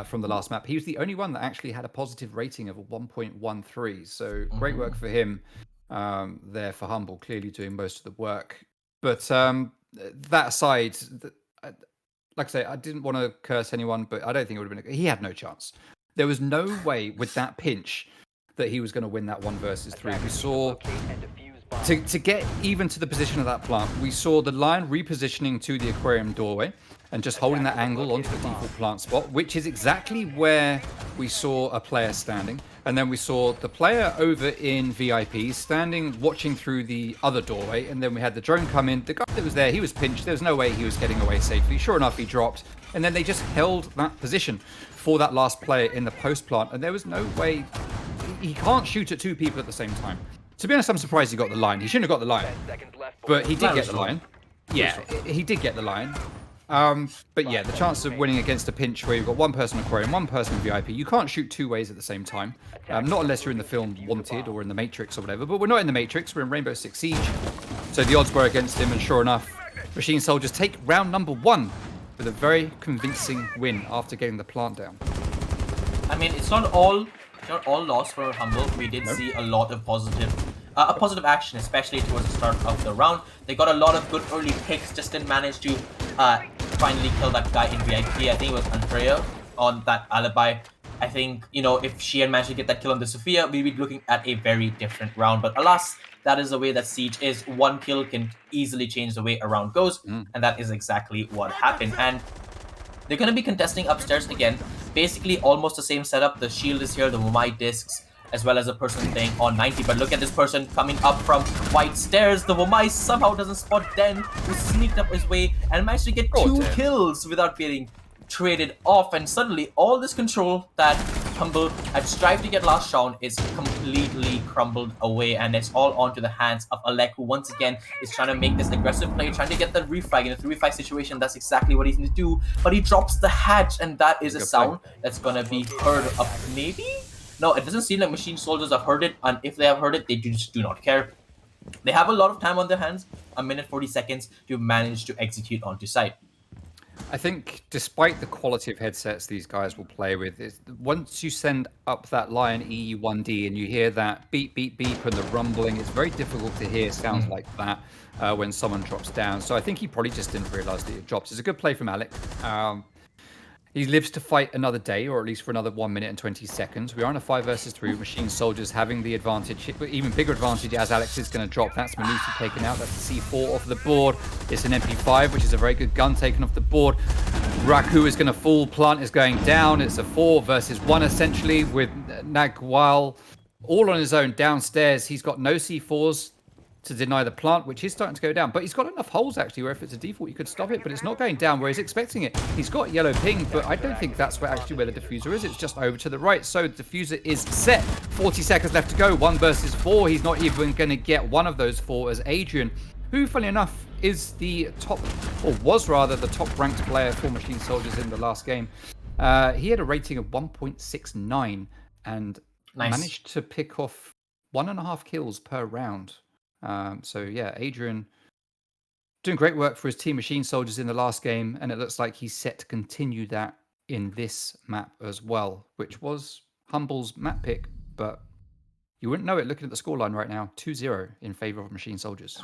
from the last map. He was the only one that actually had a positive rating of a 1.13. So great work for him there for Humble, clearly doing most of the work. But that aside, like I say, I didn't want to curse anyone, but I don't think it would have been. He had no chance. There was no way with that pinch that he was going to win that 1 versus 3. We saw, to get even to the position of that plant, we saw the Lion repositioning to the aquarium doorway and just holding that angle onto the default plant spot, which is exactly where we saw a player standing. And then we saw the player over in VIP standing, watching through the other doorway. And then we had the drone come in. The guy that was there, he was pinched. There was no way he was getting away safely. Sure enough, he dropped. And then they just held that position for that last player in the post plant. And there was no way... He can't shoot at 2 people at the same time. To be honest, I'm surprised he got the line. He shouldn't have got the line. But he did get the line. Yeah, he did get the line. But yeah, the chance of winning against a pinch where you've got 1 person in aquarium, 1 person in VIP, you can't shoot 2 ways at the same time. Not unless you're in the film Wanted or in the Matrix or whatever. But we're not in the Matrix, we're in Rainbow Six Siege. So the odds were against him, and sure enough, Machine Soldiers take round number 1 with a very convincing win after getting the plant down. I mean, it's not all loss for Humble. We did see a lot of positive action, especially towards the start of the round. They got a lot of good early picks, just didn't manage to finally kill that guy in VIP. I think it was Andrea on that Alibi. I think, you know, if she had managed to get that kill on the Sophia, we'd be looking at a very different round. But alas, that is the way that Siege is. 1 kill can easily change the way a round goes, and that is exactly what happened. And they're going to be contesting upstairs again. Basically, almost the same setup. The shield is here, the Mumai discs, as well as a person playing on 90. But look at this person coming up from white stairs. The Womai somehow doesn't spot Den, who sneaked up his way and managed to get 2 kills without getting traded off, and suddenly all this control that Humble had strived to get last round is completely crumbled away, and it's all onto the hands of Alec, who once again is trying to make this aggressive play, trying to get the refrag in a 3v5 situation. That's exactly what he's going to do, but he drops the hatch, and that is a sound that's going to be heard of maybe? No, it doesn't seem like Machine Soldiers have heard it, and if they have heard it, they just do not care. They have a lot of time on their hands, a minute 40 seconds, to manage to execute onto site. I think despite the quality of headsets these guys will play with, once you send up that line EU1D and you hear that beep, beep, beep and the rumbling, it's very difficult to hear sounds like that when someone drops down. So I think he probably just didn't realize that it drops. It's a good play from Alec. He lives to fight another day, or at least for another 1 minute and 20 seconds. We are in a 5 versus 3. Machine Soldiers having the advantage, but even bigger advantage as Alex is going to drop. That's Manusi taken out. That's the C4 off the board. It's an MP5, which is a very good gun taken off the board. Raku is going to fall. Plant is going down. It's a 4 versus 1 essentially, with Nagwal all on his own downstairs. He's got no C4s to deny the plant, which is starting to go down. But he's got enough holes, actually, where if it's a default, you could stop it, but it's not going down where he's expecting it. He's got yellow ping, but I don't think that's where the diffuser is. It's just over to the right. So the diffuser is set. 40 seconds left to go. 1 versus 4. He's not even going to get one of those 4 as Adrian, who, funny enough, is the top, or was rather the top ranked player for Machine Soldiers in the last game. He had a rating of 1.69 and managed to pick off 1.5 kills per round. So yeah, Adrian doing great work for his team Machine Soldiers in the last game, and it looks like he's set to continue that in this map as well, which was Humble's map pick, but you wouldn't know it looking at the scoreline right now. 2-0 in favor of Machine Soldiers.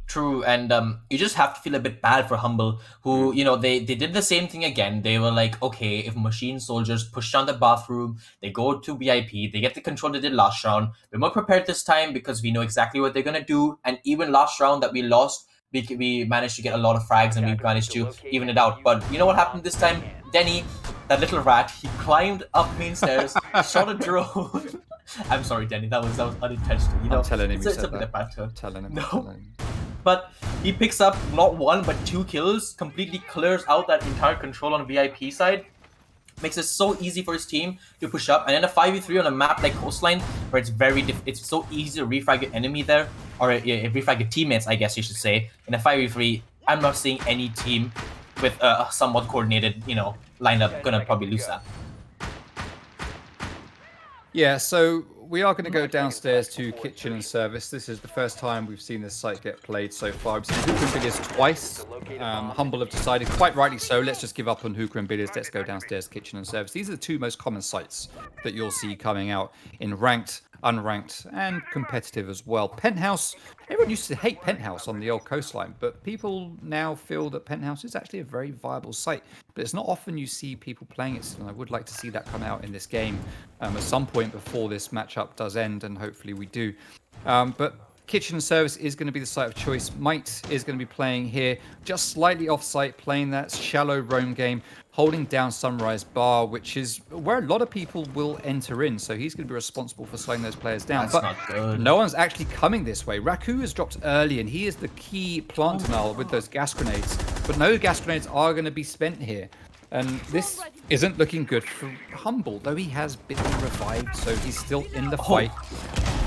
True, and you just have to feel a bit bad for Humble, who, you know, they did the same thing again. They were like, okay, if Machine Soldiers push down the bathroom, they go to VIP, they get the control they did last round. We're more prepared this time because we know exactly what they're going to do. And even last round that we lost, we managed to get a lot of frags and we managed to even it out. But you know what happened this time? Denny, that little rat, he climbed up main stairs, shot a drone. I'm sorry, Denny, that was unintentional. You know, I'm telling him it's a bit of bad turn. No. But he picks up not 1 but 2 kills, completely clears out that entire control on VIP side, makes it so easy for his team to push up. And then a 5v3 on a map like Coastline, where it's so easy to refrag your enemy there, or refrag your teammates, I guess you should say. In a 5v3, I'm not seeing any team with a somewhat coordinated, you know, lineup gonna probably lose that. Yeah, so we are going to go downstairs to kitchen and service. This is the first time we've seen this site get played so far. We've seen Hookah and Billiards twice. Humble have decided, quite rightly so, let's just give up on Hookah and Billiards. Let's go downstairs, kitchen and service. These are the 2 most common sites that you'll see coming out in ranked, unranked, and competitive as well. Penthouse, everyone used to hate Penthouse on the old Coastline, but people now feel that Penthouse is actually a very viable site. But it's not often you see people playing it, and I would like to see that come out in this game at some point before this matchup does end, and hopefully we do. But kitchen service is going to be the site of choice. Might is going to be playing here, just slightly off-site, playing that shallow roam game, holding down Sunrise Bar, which is where a lot of people will enter in. So he's going to be responsible for slowing those players down. That's not good. No one's actually coming this way. Raku has dropped early, and he is the key plant denial with those gas grenades. But no gas grenades are going to be spent here. And this isn't looking good for Humble, though he has been revived, so he's still in the fight.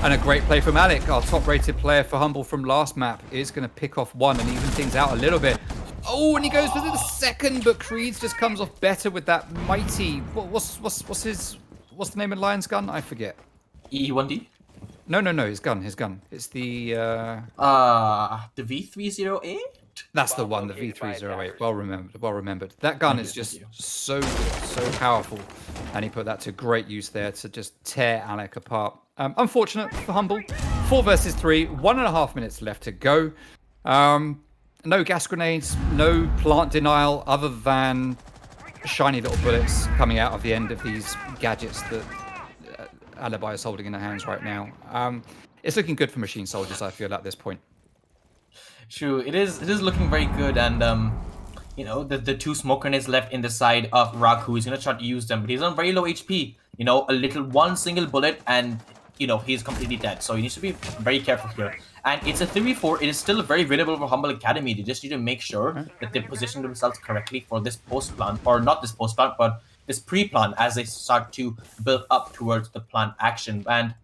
And a great play from Alec, our top-rated player for Humble from last map, is going to pick off 1 and even things out a little bit. Oh, and he goes for the second, but Creeds just comes off better with that mighty. What's the name of Lion's gun? I forget. E1D? No, his gun. It's the V308? That's the one, the V308. Well remembered. That gun is just so good, so powerful. And he put that to great use there to just tear Alec apart. Unfortunate for Humble. 4 versus 3, 1.5 minutes left to go. No gas grenades, no plant denial other than shiny little bullets coming out of the end of these gadgets that Alibi is holding in her hands right now. It's looking good for Machine Soldiers, I feel, at this point. True, it is looking very good, and you know, the 2 smoke grenades left in the side of Raku. He's gonna try to use them, but he's on very low HP. You know, one single bullet and he's completely dead. So he needs to be very careful here. And it's a 3v4. It is still very winnable for Humble Academy. They just need to make sure that they position themselves correctly for this post-plant, or not this post-plant, but this pre-plant as they start to build up towards the plant action. And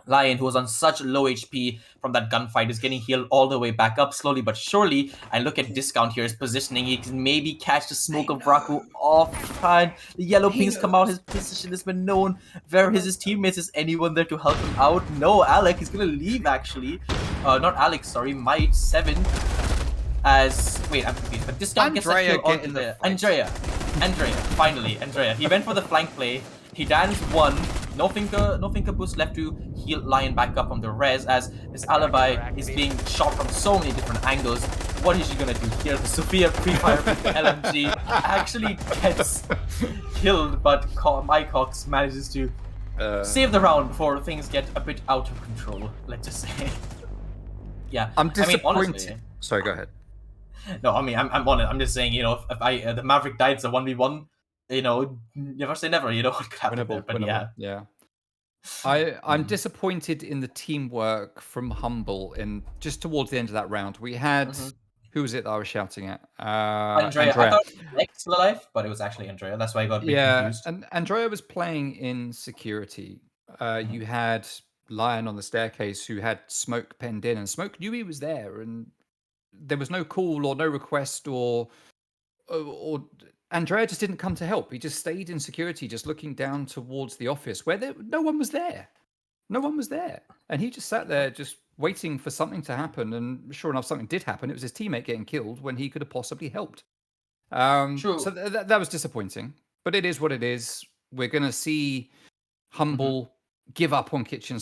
Lion, who was on such low HP from that gunfight, is getting healed all the way back up slowly but surely. And look at Discount here, his positioning. He can maybe catch the smoke of Raku off time. The yellow pings come out. His position has been known. Where is his teammates? Is anyone there to help him out? No, Alec is going to leave actually. Not Alex, sorry. Might 7. Wait, I'm confused. But Discount gets a kill onto the... Andrea, finally. Andrea. He went for the flank play. He danced 1. No finger boost left to heal Lion back up from the res, as this alibi is being shot from so many different angles. What is she gonna do here? The Sophia pre-fire with the LMG actually gets killed, but Mycox manages to save the round before things get a bit out of control, let's just say. Yeah, I'm disappointed. I mean, honestly, sorry, go ahead. No, I mean, I'm on it. I'm just saying, if the Maverick died, it's a 1v1. Never say never. You know what could happen there, but winnable. Yeah. I'm disappointed in the teamwork from Humble. In just towards the end of that round, we had who was it that I was shouting at? Andrea. I thought Nick still alive, but it was actually Andrea. That's why I got a bit confused. And Andrea was playing in security. You had Lion on the staircase who had Smoke penned in, and Smoke knew he was there, and there was no call or no request or Andrea just didn't come to help. He just stayed in security, just looking down towards the office where no one was there. No one was there. And he just sat there just waiting for something to happen. And sure enough, something did happen. It was his teammate getting killed when he could have possibly helped. True. So that was disappointing. But it is what it is. We're going to see Humble give up on kitchen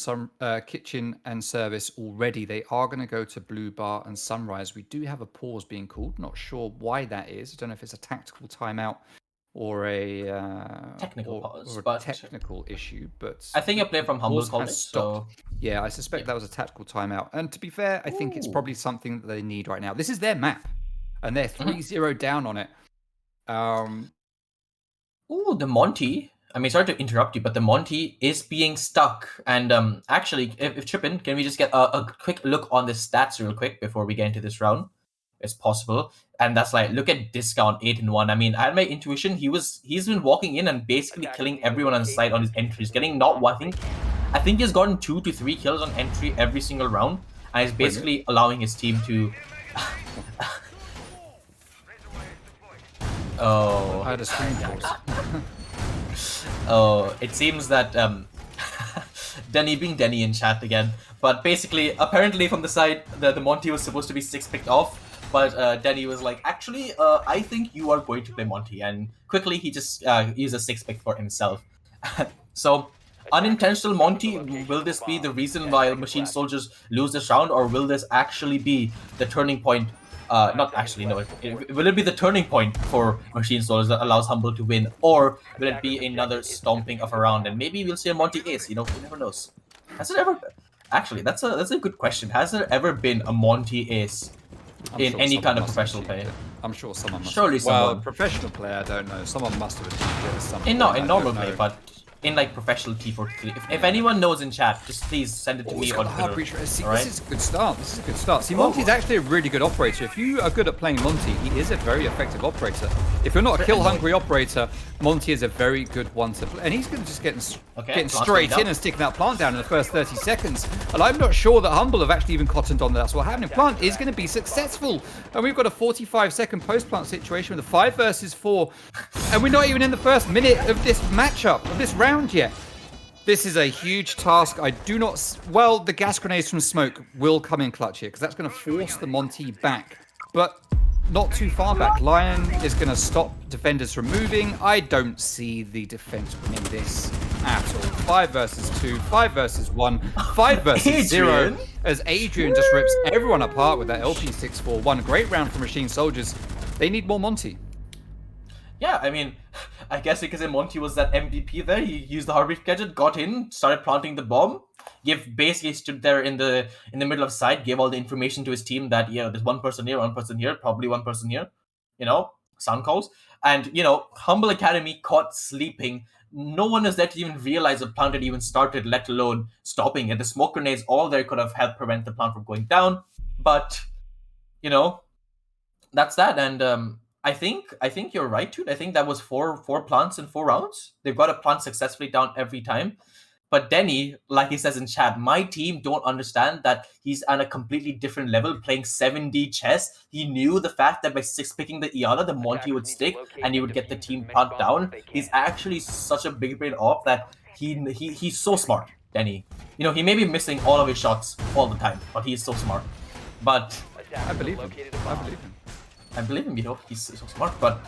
and service already. They are going to go to Blue Bar and Sunrise. We do have a pause being called. Not sure why that is. I don't know if it's a tactical timeout or a technical pause, or but technical issue. But I think a player from Humble called it. So yeah, I suspect that was a tactical timeout. And to be fair, I think it's probably something that they need right now. This is their map, and they're 3-0 down on it. The Monty. I mean, sorry to interrupt you, but the Monty is being stuck. And actually, if Trippin, can we just get a quick look on the stats real quick before we get into this round? It's possible. And that's like, look at Discount 8-1. I mean, I had my intuition. He's been walking in and basically killing everyone on site on his entries, getting not one. I think he's gotten 2 to 3 kills on entry every single round, and he's basically allowing his team to. Oh. I had a screen pause. Oh, it seems that Denny being Denny in chat again. But basically, apparently from the side, the Monty was supposed to be 6-picked off, but Denny was like, actually, I think you are going to play Monty, and quickly he just used a 6-pick for himself. So, unintentional Monty, will this be the reason why Machine Soldiers lose this round, or will this actually be the turning point? Not actually, no. Will it be the turning point for Machine Soldiers that allows Humble to win, or will it be another stomping of a round, and maybe we'll see a Monty Ace? Who never knows. Has it ever? Actually, that's a good question. Has there ever been a Monty Ace in any kind of professional play? I'm sure someone must. Surely someone. Well, professional player, I don't know. Someone must have achieved it at some point. In normal play, but in like professional T43. If anyone knows in chat, just please send it to me on Twitter. See, this is a good start. This is a good start. See, Monty's actually a really good operator. If you are good at playing Monty, he is a very effective operator. If you're not a kill-hungry operator, Monty is a very good one to play. And he's going to just getting straight in and sticking that plant down in the first 30 seconds. And I'm not sure that Humble have actually even cottoned on that's what's happening. Plant is going to be successful. And we've got a 45-second post-plant situation with a 5 versus 4. And we're not even in the first minute of this matchup, of this round yet. This is a huge task. I do not... Well, the gas grenades from Smoke will come in clutch here, because that's going to force the Monty back. But not too far back. Lion is going to stop defenders from moving. I don't see the defense winning this at all. 5 versus 2, 5 versus 1, 5 versus 0. As Adrian just rips everyone apart with that LP641. Great round for Machine Soldiers. They need more Monty. Yeah, I mean, I guess because Monty was that MVP there, he used the heartbeat gadget, got in, started planting the bomb, basically stood there in the middle of site, gave all the information to his team that, yeah, there's one person here, probably one person here, sound calls. And, Humble Academy caught sleeping. No one is there to even realize the plant had even started, let alone stopping it. The smoke grenades all there could have helped prevent the plant from going down. But, that's that. And I think you're right, dude. I think that was four plants in 4 rounds. They've got a plant successfully down every time. But Denny, like he says in chat, my team don't understand that he's on a completely different level playing 7D chess. He knew the fact that by 6-picking the Iana, the Monty would stick and he would get the team plant down. He's actually such a big brain off that he's so smart, Denny. He may be missing all of his shots all the time, but he's so smart. But I believe him. I believe him, he's so smart, but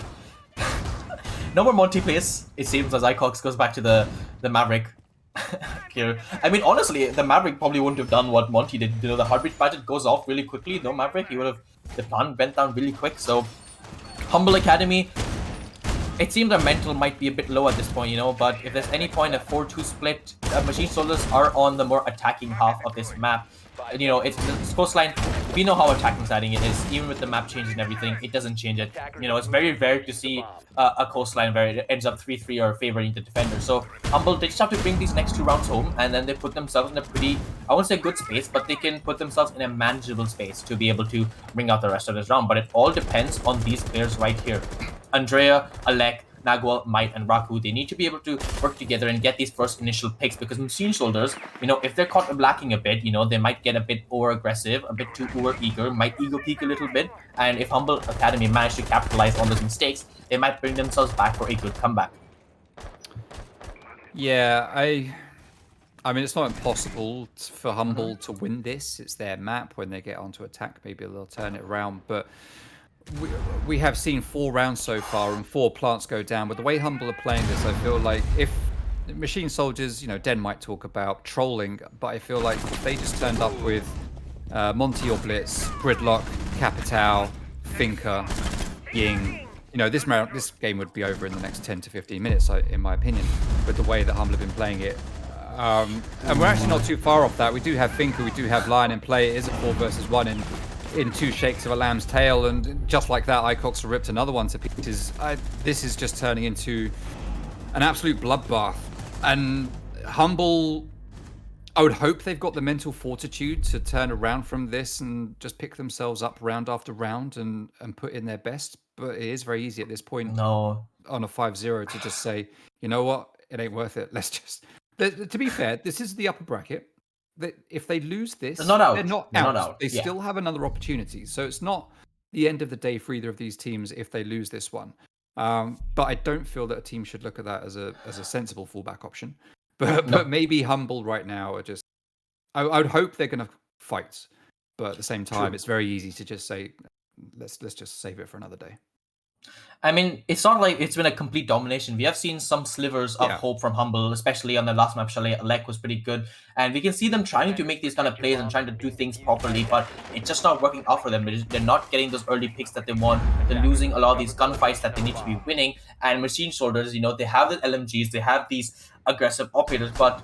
no more Monty plays, it seems, as Icox goes back to the Maverick here. I mean, honestly, the Maverick probably wouldn't have done what Monty did. The heartbeat budget goes off really quickly. No Maverick, the plan went down really quick. So, Humble Academy, it seems their mental might be a bit low at this point, but if there's any point, a 4-2 split, Machine Soldiers are on the more attacking half of this map. It's coastline. We know how attacking siding it is. Even with the map change and everything, it doesn't change it. It's very rare to see a coastline where it ends up 3-3 or favoring the defender. So Humble, they just have to bring these next 2 rounds home, and then they put themselves in a pretty, I won't say good space, but they can put themselves in a manageable space to be able to bring out the rest of this round. But it all depends on these players right here. Andrea, Alec, Nagwal, Might, and Raku, they need to be able to work together and get these first initial picks, because Machine Soldiers, if they're caught lacking a bit, they might get a bit over-aggressive, a bit too over-eager, might ego peak a little bit, and if Humble Academy manage to capitalize on those mistakes, they might bring themselves back for a good comeback. Yeah, I mean, it's not impossible for Humble to win this. It's their map. When they get onto attack, maybe they'll turn it around, but we have seen 4 rounds so far and 4 plants go down. But the way Humble are playing this, I feel like if Machine Soldiers, Den might talk about trolling, but I feel like if they just turned up with Monty or Blitz, Gridlock, Capitao, Finker, Ying, this game would be over in the next 10 to 15 minutes, in my opinion, with the way that Humble have been playing it. And we're actually not too far off that. We do have Finker, we do have Lion in play. It is a 4 versus 1 in 2 shakes of a lamb's tail, and just like that, Icox ripped another one to pieces. This is just turning into an absolute bloodbath. And Humble, I would hope they've got the mental fortitude to turn around from this and just pick themselves up round after round and put in their best. But it is very easy at this point on a 5-0 to just say, you know what, it ain't worth it. Let's just... To be fair, this is the upper bracket. If they lose this, they're not out. They still have another opportunity. So it's not the end of the day for either of these teams if they lose this one. But I don't feel that a team should look at that as a sensible fallback option. But maybe Humble right now are just... I would hope they're going to fight. But at the same time, it's very easy to just say, let's just save it for another day. I mean, it's not like it's been a complete domination. We have seen some slivers of hope from Humble, especially on the last map. Chalet, Alec was pretty good. And we can see them trying to make these kind of plays and trying to do things properly, but it's just not working out for them. They're not getting those early picks that they want. They're losing a lot of these gunfights that they need to be winning. And Machine Soldiers, they have the LMGs, they have these aggressive operators, but,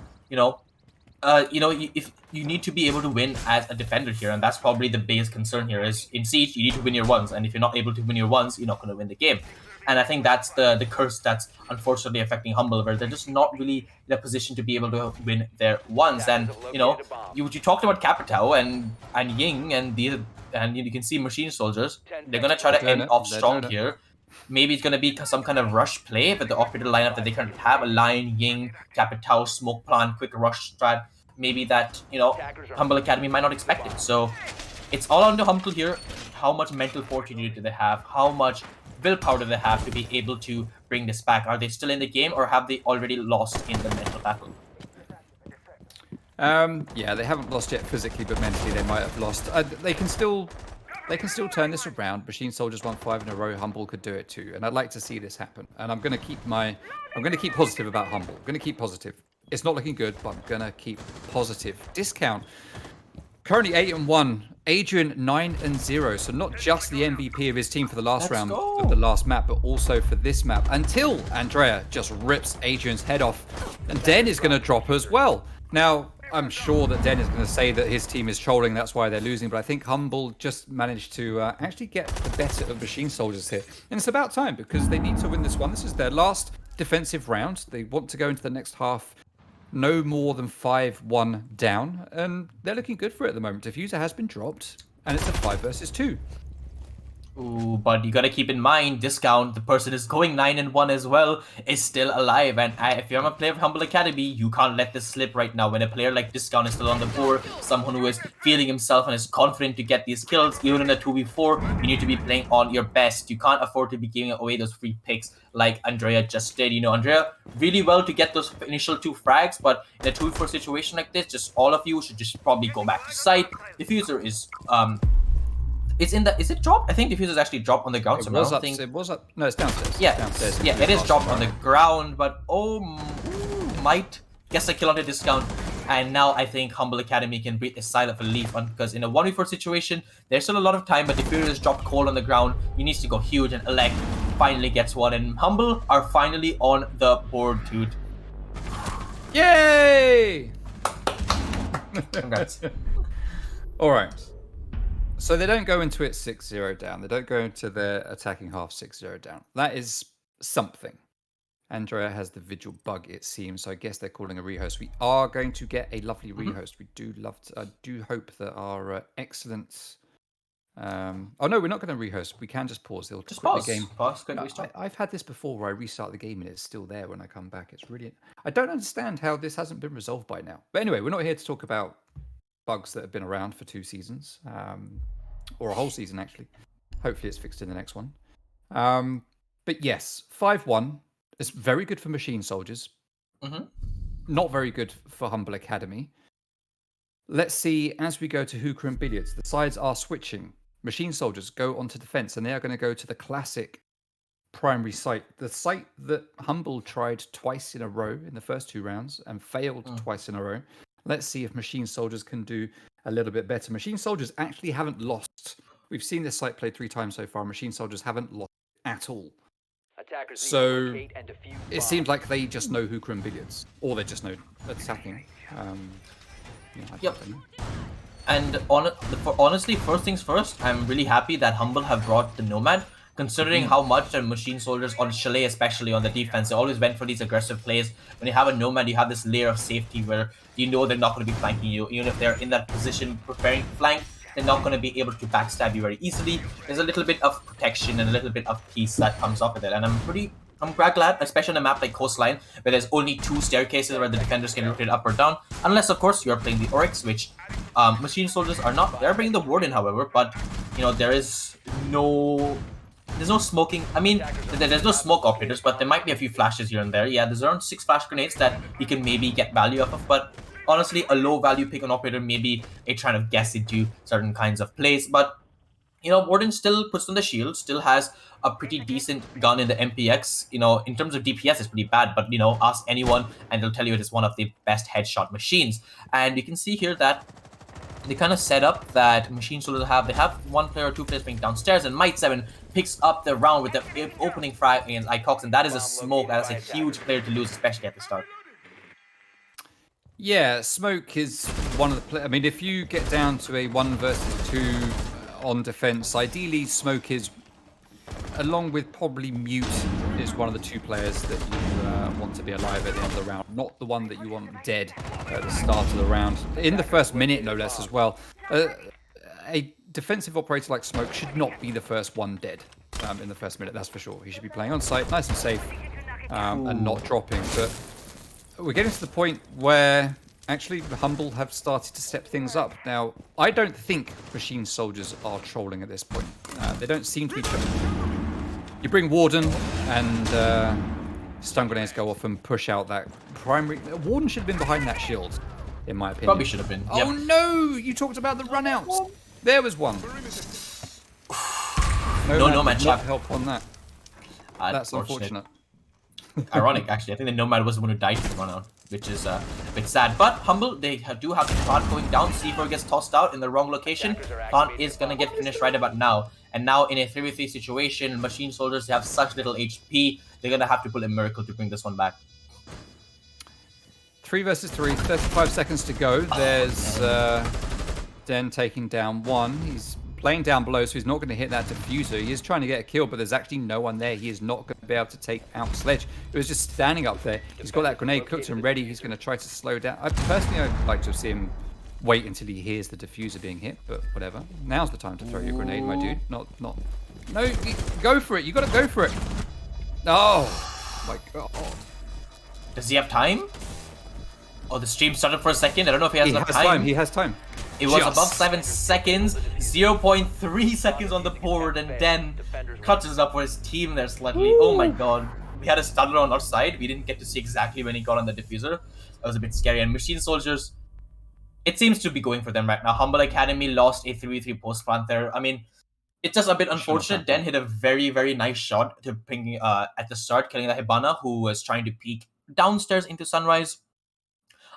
if you need to be able to win as a defender here, and that's probably the biggest concern here is in Siege, you need to win your ones, and if you're not able to win your ones, you're not going to win the game. And I think that's the curse that's unfortunately affecting Humble, where they're just not really in a position to be able to win their ones. And you talked about Capitao and Ying and you can see Machine Soldiers. They're going to try to end off strong here. Maybe it's going to be some kind of rush play with the operator lineup that they can have a Lion, Ying, Capitao, Smoke Plant, quick rush strat. Maybe that, Humble Academy might not expect it. So it's all on the Humble here. How much mental fortitude do they have? How much willpower do they have to be able to bring this back? Are they still in the game, or have they already lost in the mental battle? Yeah, they haven't lost yet physically, but mentally they might have lost. They can still turn this around. Machine Soldiers won 5 in a row. Humble could do it too, and I'd like to see this happen. And I'm going to keep positive about Humble. I'm going to keep positive. It's not looking good, but I'm going to keep positive. Discount. Currently 8-1. Adrian 9-0. So not just the MVP of his team for the last round of the last map, but also for this map. Until Andrea just rips Adrian's head off. And Den is going to drop as well. Now, I'm sure that Den is going to say that his team is trolling, that's why they're losing, but I think Humble just managed to actually get the better of Machine Soldiers here. And it's about time, because they need to win this one. This is their last defensive round. They want to go into the next half no more than 5-1 down, and they're looking good for it at the moment. Diffuser has been dropped, and it's a 5 versus 2. Ooh, but you gotta keep in mind, Discount, the person is going 9-1 as well, is still alive. And if you're a player of Humble Academy, you can't let this slip right now. When a player like Discount is still on the board, someone who is feeling himself and is confident to get these kills, even in a 2v4, you need to be playing on your best. You can't afford to be giving away those free picks like Andrea just did. You know, Andrea really well to get those initial 2 frags, but in a 2v4 situation like this, just all of you should just probably go back to site. Diffuser is it's in the. Is it dropped? I think Diffuser's actually dropped on the ground. It So was I up. don't think. It was up. No, it's downstairs. Yeah, downstairs. yeah, it is dropped on the ground, but might guess a kill on the Discount. And now I think Humble Academy can breathe a sigh of relief because in a 1v4 situation, there's still a lot of time, but Diffuser is dropped cold on the ground. He needs to go huge, and Elect finally gets one, and Humble are finally on the board, dude. Yay! Congrats. All right. So they don't go into it 6-0 down. They don't go into their attacking half 6-0 down. That is something. Andrea has the vigil bug, it seems. So I guess they're calling a rehost. We are going to get a lovely rehost. We do love to, I do hope that our excellent. Oh no, we're not going to rehost. We can just pause. It'll Just quit pause. the game. Pause. Quick restart. I've had this before where I restart the game and it's still there when I come back. It's really. I don't understand how this hasn't been resolved by now. But anyway, we're not here to talk about bugs that have been around for 2 seasons, or a whole season actually. Hopefully, it's fixed in the next one. But yes, 5-1 is very good for Machine Soldiers. Not very good for Humble Academy. Let's see as we go to Hookah and Billiards. The sides are switching. Machine Soldiers go onto defense, and they are going to go to the classic primary site, the site that Humble tried twice in a row in the first 2 rounds and failed twice in a row. Let's see if Machine Soldiers can do a little bit better. Machine Soldiers actually haven't lost. We've seen this site played 3 times so far. Machine Soldiers haven't lost at all. Attackers need to So locate and defuse it bombs. seems like they just know Hookah and Billiards, or they just know attacking. I Yep. don't know. And honestly, first things first, I'm really happy that Humble have brought the Nomad, considering how much the Machine Soldiers on Chalet, especially on the defense, they always went for these aggressive plays. When you have a Nomad, you have this layer of safety where you know they're not going to be flanking you. Even if they're in that position preparing to flank, they're not going to be able to backstab you very easily. There's a little bit of protection and a little bit of peace that comes up with it. And I'm quite glad, especially on a map like Coastline, where there's only 2 staircases where the defenders can rotate up or down. Unless, of course, you're playing the Oryx, which Machine Soldiers are not. They're bringing the Warden, however, but, you know, there's no smoking. I mean, there's no smoke operators, but there might be a few flashes here and there. Yeah, there's around 6 flash grenades that you can maybe get value off of, but honestly, a low value pick on operator, maybe a trying to guess into certain kinds of plays. But, you know, Warden still puts on the shield, still has a pretty decent gun in the MPX. You know, in terms of DPS, it's pretty bad, but, you know, ask anyone and they'll tell you it is one of the best headshot machines. And you can see here that they kind of set up that Machine Soldiers have. They have 1 player or 2 players being downstairs, and Might 7 picks up the round with the opening frag against Icox, and that is a smoke. That is a huge player to lose, especially at the start. Yeah, Smoke is one of the. I mean, if you get down to a 1 versus 2 on defense, ideally Smoke is, along with probably Mute, is one of the 2 players that you want to be alive at the end of the round, not the one that you want dead at the start of the round. In the first minute, no less, as well. A defensive operator like Smoke should not be the first one dead in the first minute, that's for sure. He should be playing on site, nice and safe, and not dropping. But we're getting to the point where actually Humble have started to step things up. Now, I don't think Machine Soldiers are trolling at this point. They don't seem to be trolling. You bring Warden and stun grenades go off and push out that primary. Warden should have been behind that shield, in my opinion. Probably should have been. Oh no! You talked about the runouts. There was one. No Nomad did not chap. help on that. That's unfortunate. Ironic, actually. I think the Nomad was the one who died to the run out, which is a bit sad. But Humble, they do have the Taunt going down. C4 gets tossed out in the wrong location. Taunt is going to get finished right about now. And now in a 3v3 situation, Machine Soldiers have such little HP, they're going to have to pull a miracle to bring this one back. 3 versus 3, 35 seconds to go. There's Den taking down one. He's playing down below, so he's not going to hit that diffuser. He is trying to get a kill, but there's actually no one there. He is not going to be able to take out Sledge. It was just standing up there. He's got that grenade cooked and ready. He's going to try to slow down. Personally, I'd like to see him wait until he hears the diffuser being hit, but whatever. Now's the time to throw your grenade, my dude. Not. No, go for it. You got to go for it. Oh my god. Does he have time? Oh, the stream started for a second. I don't know if he has enough time. He has time. It was above 7 seconds, 0.3 seconds on the board, and then clutches up for his team there slightly. Ooh. Oh my god. We had a stunner on our side. We didn't get to see exactly when he got on the diffuser. That was a bit scary. And Machine Soldiers, it seems to be going for them right now. Humble Academy lost a 3v3 post plant there. I mean, it's just a bit unfortunate. Den hit a very, very nice shot to ping at the start, killing the Hibana, who was trying to peek downstairs into Sunrise.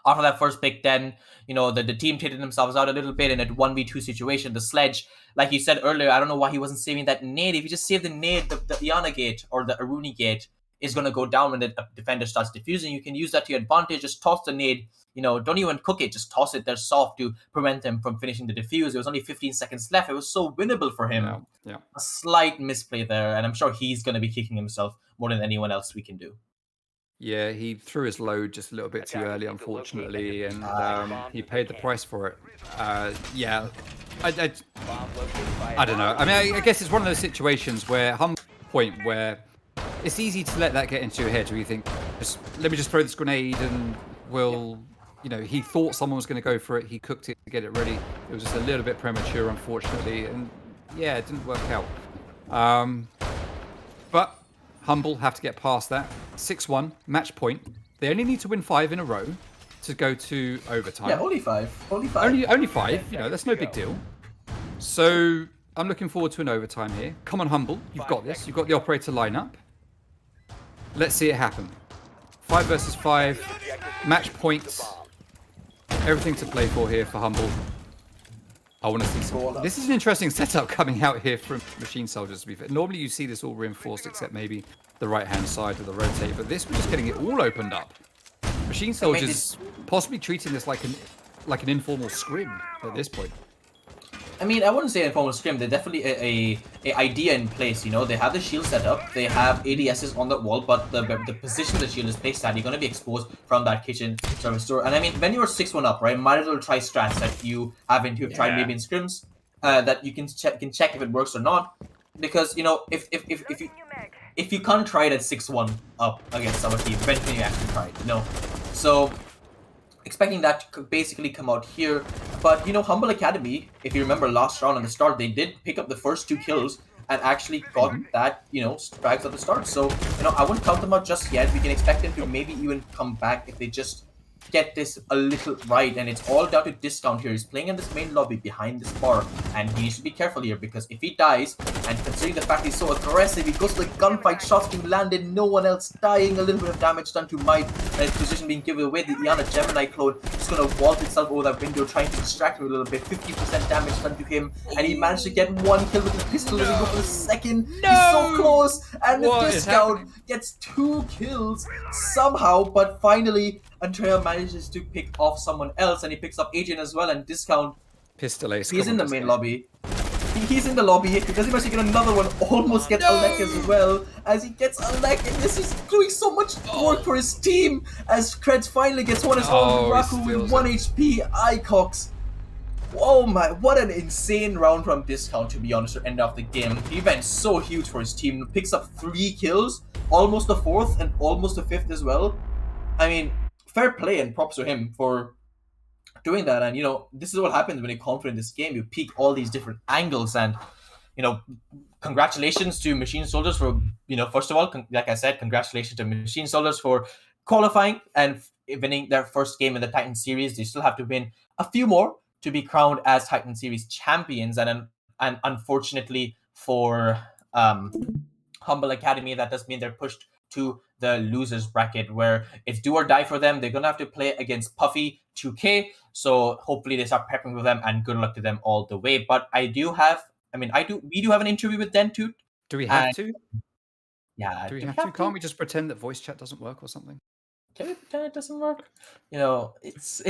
After that first pick, then, you know, the team tilted themselves out a little bit in a 1v2 situation. The Sledge, like you said earlier, I don't know why he wasn't saving that nade. If you just save the nade, the Iana gate or the Aruni gate is going to go down when the defender starts diffusing. You can use that to your advantage. Just toss the nade, you know, don't even cook it. Just toss it there soft to prevent them from finishing the diffuse. It was only 15 seconds left. It was so winnable for him. Yeah. A slight misplay there, and I'm sure he's going to be kicking himself more than anyone else we can do. Yeah, he threw his load just a little bit too early, unfortunately, and he paid the price for it. Yeah, I don't know. I mean, I guess it's one of those situations where point where it's easy to let that get into your head, where you think, let me just throw this grenade and we'll, you know, he thought someone was going to go for it. He cooked it to get it ready. It was just a little bit premature, unfortunately, and yeah, it didn't work out. But Humble have to get past that. 6-1, match point. They only need to win 5 in a row to go to overtime. Yeah, only 5. Only 5. You know, that's no big deal. So I'm looking forward to an overtime here. Come on, Humble. You've got this. You've got the operator lineup. Let's see it happen. 5 versus 5. Match points. Everything to play for here for Humble. I want to see some. This is an interesting setup coming out here from Machine Soldiers, to be fair. Normally you see this all reinforced except maybe the right-hand side with the rotate, but this, we're just getting it all opened up. Machine Soldiers possibly treating this like an informal scrim at this point. I mean, I wouldn't say informal scrim. They're definitely a idea in place, you know. They have the shield set up. They have ADSs on the wall, but the position the shield is placed at, you're going to be exposed from that kitchen service door. And I mean, when you're 6-1 up, right, might as well try strats that you haven't tried maybe in scrims, that you can check if it works or not. Because, you know, if you can't try it at 6-1 up against our team, when can you actually try it? No. So expecting that to basically come out here. But, you know, Humble Academy, if you remember last round on the start, they did pick up the first 2 kills and actually got that, you know, strikes at the start. So, you know, I wouldn't count them out just yet. We can expect them to maybe even come back if they just get this a little right. And it's all down to Discount here. He's playing in this main lobby behind this bar, and he needs to be careful here, because if he dies, and considering the fact he's so aggressive, he goes to the gunfight, shots being landed, no one else dying, a little bit of damage done to Might, and his position being given away. The Iana Gemini clone is going to vault itself over that window, trying to distract him a little bit. 50% damage done to him, and he managed to get 1 kill with his pistol as he goes for the second. He's so close, and the Discount gets 2 kills somehow, but finally Andrea manages to pick off someone else, and he picks up Adrian as well, and Discount. Pistol Ace. He's in the main lobby. He's in the lobby. He doesn't manage to get another one. Almost gets Alec as well. As he gets Alec, and this is doing so much work for his team. As Kreds finally gets one as well. Raku with 1 HP. Icox. Oh my, what an insane round from Discount, to be honest, to end off the game. He went so huge for his team. Picks up 3 kills. Almost the 4th and almost the 5th as well. I mean, fair play and props to him for doing that. And, you know, this is what happens when you're confident in this game. You peek all these different angles, and, you know, congratulations to Machine Soldiers for, you know, first of all, like I said, congratulations to Machine Soldiers for qualifying and winning their first game in the Titan Series. They still have to win a few more to be crowned as Titan Series champions. And unfortunately for Humble Academy, that does mean they're pushed to the losers bracket, where it's do or die for them. They're gonna have to play against Puffy 2K, so hopefully they start prepping for them, and good luck to them all the way. But we do have an interview with Dentoot. Do we have to? Yeah. Do we have to? Can't we just pretend that voice chat doesn't work or something? can we pretend it doesn't work? You know, it's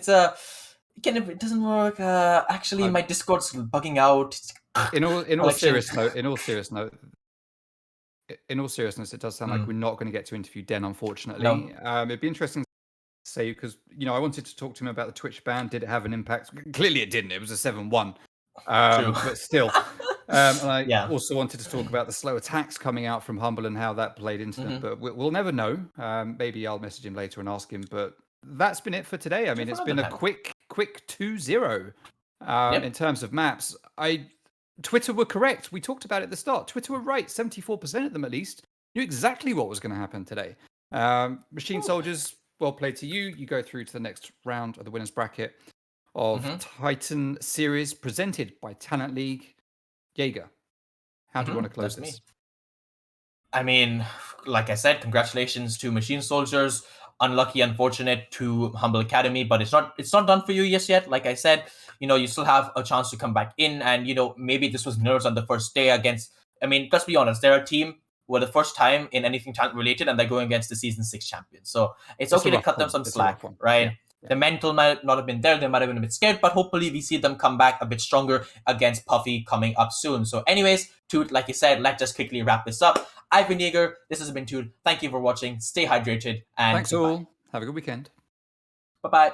a. Can it doesn't work? Actually, my Discord's bugging out. In all Connection. seriousness, it does sound like we're not going to get to interview Den, unfortunately. No. It'd be interesting to say, because I wanted to talk to him about the Twitch ban. Did it have an impact? Clearly, it didn't. It was a 7-1. But still. And I also wanted to talk about the slow attacks coming out from Humble and how that played into them. But we'll never know. Maybe I'll message him later and ask him. But that's been it for today. I mean, it's been a quick 2-0 in terms of maps. Twitter were correct. We talked about it at the start. Twitter were right. 74% of them, at least, knew exactly what was going to happen today. Machine Soldiers, well played to you. You go through to the next round of the winners bracket of Titan Series presented by Talent League. Jaeger, how do you want to close this? I mean, like I said, congratulations to Machine Soldiers. Unlucky, unfortunate to Humble Academy, but it's not done for you yet. Like I said, you still have a chance to come back in, and maybe this was nerves on the first day against. I mean, let's be honest, they're a team were the first time in anything talent related, and they're going against the season 6 champions. So it's okay to cut them some slack, right? Yeah. The mental might not have been there. They might have been a bit scared, but hopefully we see them come back a bit stronger against Puffy coming up soon. So anyways, Toot, like you said, let's just quickly wrap this up. I've been Jaeger. This has been Toot. Thank you for watching. Stay hydrated. And thanks all. Have a good weekend. Bye-bye.